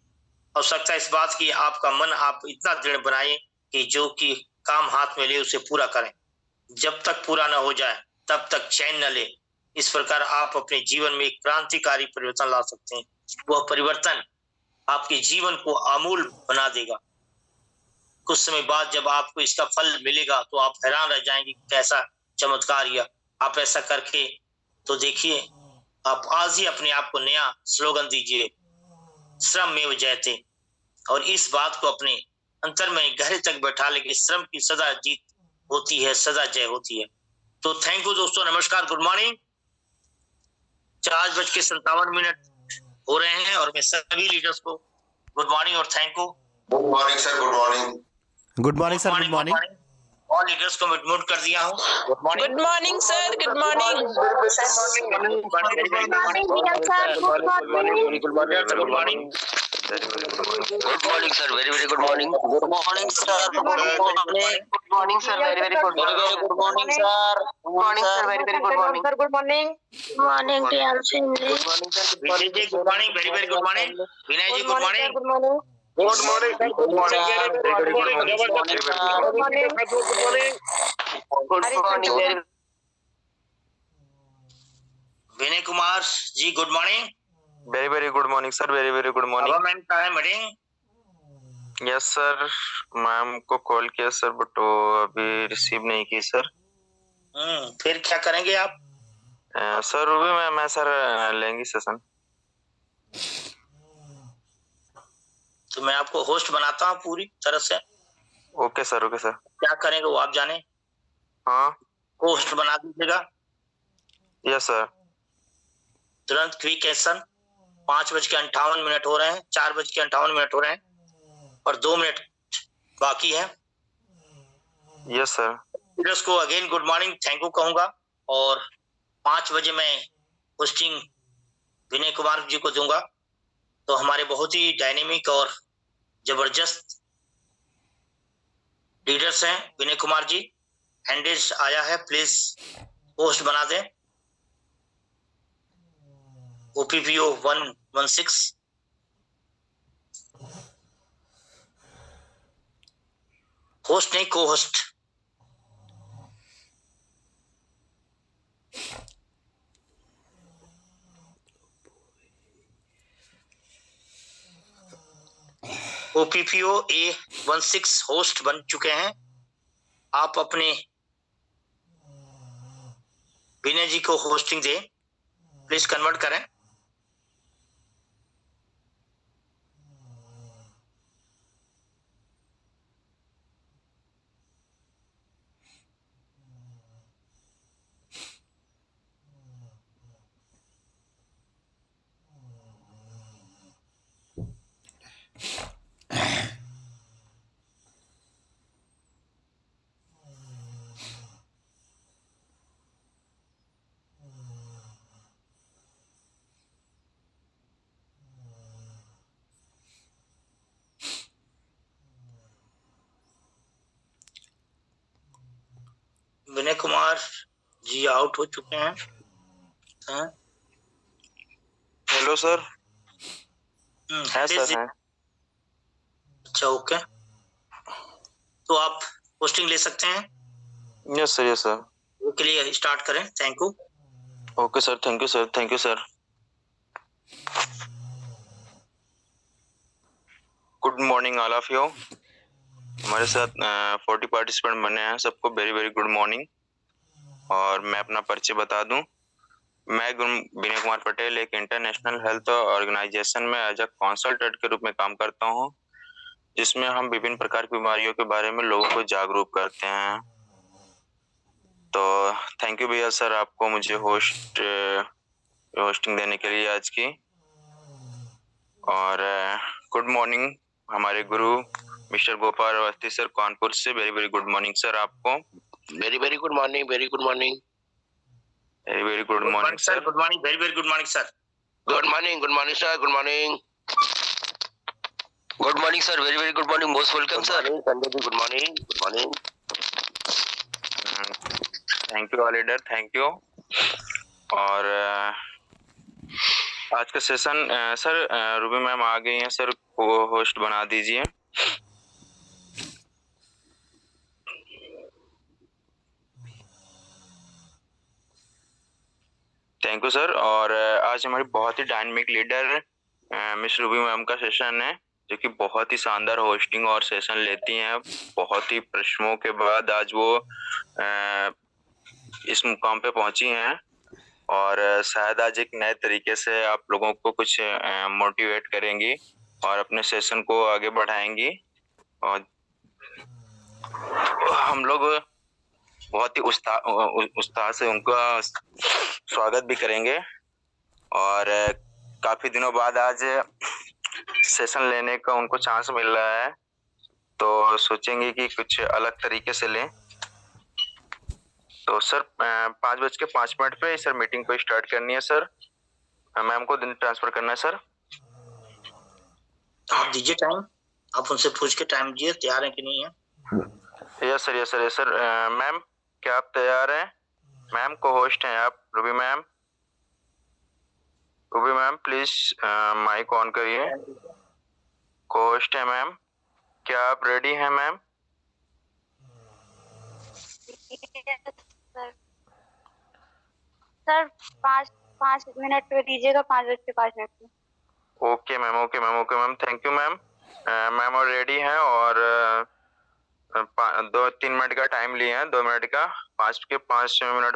B: आवश्यकता इस बात की आपका मन आप इतना दृढ़ बनाए कि जो कि काम हाथ में ले उसे पूरा करें। जब तक पूरा न हो जाए तब तक चैन न ले। इस प्रकार आप अपने जीवन में एक क्रांतिकारी परिवर्तन ला सकते हैं। वह परिवर्तन आपके जीवन को आमूल बना देगा। कुछ समय बाद जब आपको इसका फल मिलेगा तो आप हैरान रह जाएंगे कैसा चमत्कार किया। आप ऐसा करके तो देखिए। आप आज ही अपने आप को नया स्लोगन दीजिए, श्रम में जयते, और इस बात को अपने अंतर में गहरे तक बैठा ले कि श्रम की सदा जीत होती है, सदा जय होती है। तो थैंक यू दोस्तों, नमस्कार, गुड मॉर्निंग। 4:57 हो रहे हैं और मैं सभी लीडर्स को गुड मॉर्निंग और thank you.
G: Good morning sir, good morning.
C: Good morning sir, good morning.
B: All leaders को म्यूट कर दिया हूँ। Good morning.
F: Good morning, sir. Good morning.
B: Good morning good morning.
G: Good morning, sir. Very, very good morning.
D: Good morning, sir. Good morning. Good morning, sir. Very, very good morning.
E: Very, very
D: Good morning, sir. Good morning, sir. Very, very good morning.
E: Sir, good morning.
F: Good morning, Priyanshu.
D: Good morning, sir.
B: Vijay ji good morning, very very good morning. Vinay ji good morning.
E: Good morning.
H: Good morning, sir. Good morning.
D: Good morning, sir.
H: Good morning.
E: Good morning.
H: Good morning.
D: Good morning. Very
B: Vinay Kumar ji good morning.
D: very good morning, sir. Very, very good morning.
B: Government का है meeting.
D: Yes sir, ma'am को call किया sir, but वो अभी receive नहीं की sir.
B: फिर क्या करेंगे आप?
D: सर रूबी मैं सर लेंगी सेशन।
B: तो मैं आपको होस्ट बनाता हूँ पूरी तरह से।
D: Okay sir, okay sir.
B: क्या करेंगे वो आप जाने।
D: हाँ
B: होस्ट बना दीजिएगा
D: यस सर।
B: तुरंत। Quick action. 5:58 हो रहे हैं, 4:58 हो रहे हैं और 2 मिनट बाकी है।
D: Yes sir.
B: लीडर्स को again good morning, thank you कहूंगा और 5 बजे मैं होस्टिंग विनय कुमार जी को दूंगा। तो हमारे बहुत ही डायनेमिक और जबरदस्त लीडर्स हैं। विनय कुमार जी हैंडेज आया है, प्लीज होस्ट बना दें। OPPO 116 होस्ट नहीं, को होस्ट। OPPO A16 होस्ट बन चुके हैं। आप अपने विनय जी को होस्टिंग दें, प्लीज कन्वर्ट करें। विनय कुमार जी आउट हो चुके हैं।
D: Hello sir. है सर है।
B: अच्छा ओके, तो आप पोस्टिंग ले सकते हैं।
D: Yes sir, yes sir.
B: के लिए स्टार्ट करें। Thank you.
D: Okay sir, thank you sir, thank you sir. Good morning all of you. हमारे साथ 40 पार्टिसिपेंट बने हैं, सबको वेरी वेरी गुड मॉर्निंग। और मैं अपना परिचय बता दूं, मैं विनय कुमार पटेल एक इंटरनेशनल हेल्थ ऑर्गेनाइजेशन में एज अ कंसल्टेंट के रूप में काम करता हूं, जिसमें हम विभिन्न प्रकार की बीमारियों के बारे में लोगों को जागरूक करते हैं। तो थैंक यू भैया सर, आपको मुझे होस्टिंग देने के लिए आज की। और गुड मॉर्निंग हमारे गुरु मिस्टर गोपाल अवस्थी सर कानपुर से। Very very good morning sir आपको।
G: Very, very good morning. Very good morning.
D: Very very good morning sir.
B: Good morning, very very good morning sir.
G: Good morning. Good morning, sir. Good morning. Good morning, sir. Very, very good morning. Most welcome, sir. Sanjay ji, good morning. Good morning.
D: Thank you all leader, thank you. और आज का session sir Ruby ma'am आ गई हैं sir, को host बना दीजिए। Thank you sir. और आज हमारी बहुत ही dynamic leader miss Ruby ma'am का सेशन है, जो कि बहुत ही शानदार होस्टिंग और सेशन लेती हैं। बहुत ही परिश्रमों के बाद आज वो इस मुकाम पे पहुंची हैं और शायद आज एक नए तरीके से आप लोगों को कुछ मोटिवेट करेंगी और अपने सेशन को आगे बढ़ाएंगी। और हम लोग बहुत ही उत्साह से उनका स्वागत भी करेंगे। और काफी दिनों बाद आज सेशन लेने का उनको चांस मिल रहा है, तो सोचेंगे कि कुछ अलग तरीके से लें। तो सर 5:05 पे सर मीटिंग को स्टार्ट करनी है सर। मैम को दिन ट्रांसफर करना है सर।
B: आप दीजिए टाइम, आप उनसे पूछ के टाइम दीजिए, तैयार है कि नहीं है।
D: Yes sir, yes sir, yes sir. Ma'am क्या आप तैयार हैं? मैम को होस्ट हैं आप, Ruby ma'am. Ruby ma'am please mic on करिए। को होस्ट है मैम, क्या आप रेडी हैं मैम?
I: सर 5 मिनट पे दीजिएगा, 5:05 पे।
D: Okay ma'am, okay ma'am, okay ma'am, thank you ma'am. Ma'am और रेडी हैं और 2-3 मिनट का टाइम लिए हैं, 2 मिनट का। 5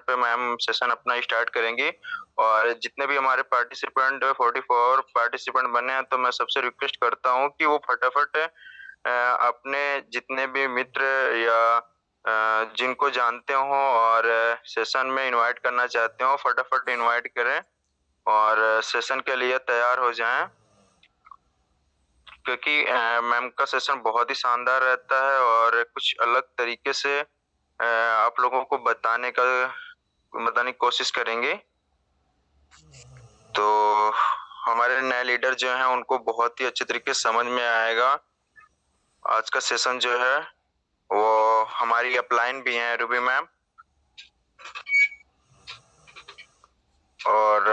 D: पे मैम सेशन अपना स्टार्ट करेंगी। और जितने भी हमारे पार्टिसिपेंट 44 पार्टिसिपेंट बने हैं, तो मैं सबसे रिक्वेस्ट करता हूँ कि वो फटाफट अपने जितने भी मित्र या जिनको जानते हो और सेशन में इनवाइट करना चाहते हो, फटाफट इनवाइट करें और सेशन के लिए तैयार हो जाएं, क्योंकि मैम का सेशन बहुत ही शानदार रहता है और कुछ अलग तरीके से आप लोगों को बताने की कोशिश करेंगे। तो हमारे नए लीडर जो हैं उनको बहुत ही अच्छे तरीके से समझ में आएगा। आज का सेशन जो है वो हमारी अपलाइन भी हैं रूबी मैम, और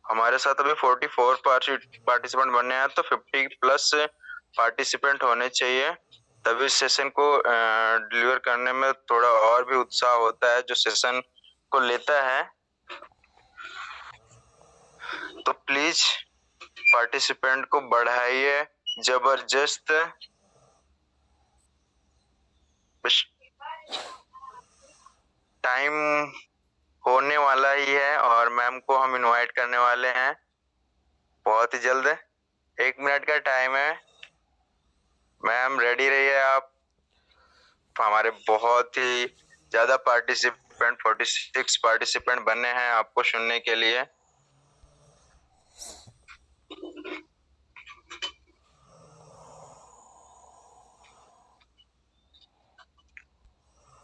D: हमारे साथ अभी 44 पार्टिसिपेंट बनने हैं, तो 50+ पार्टिसिपेंट होने चाहिए, तभी सेशन को डिलीवर करने में थोड़ा और भी उत्साह होता है जो सेशन को लेता है। तो प्लीज पार्टिसिपेंट को बढ़ाइए जबरदस्त। टाइम होने वाला ही है और मैम को हम इनवाइट करने वाले हैं बहुत ही जल्द। 1 मिनट का टाइम है, मैम रेडी रहिए आप। हमारे बहुत ही ज्यादा पार्टिसिपेंट 46 पार्टिसिपेंट बनने हैं आपको सुनने के लिए।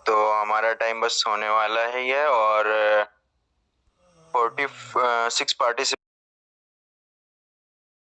D: तो हमारा टाइम बस होने वाला है ये, और 46 पार्टिसिपेंट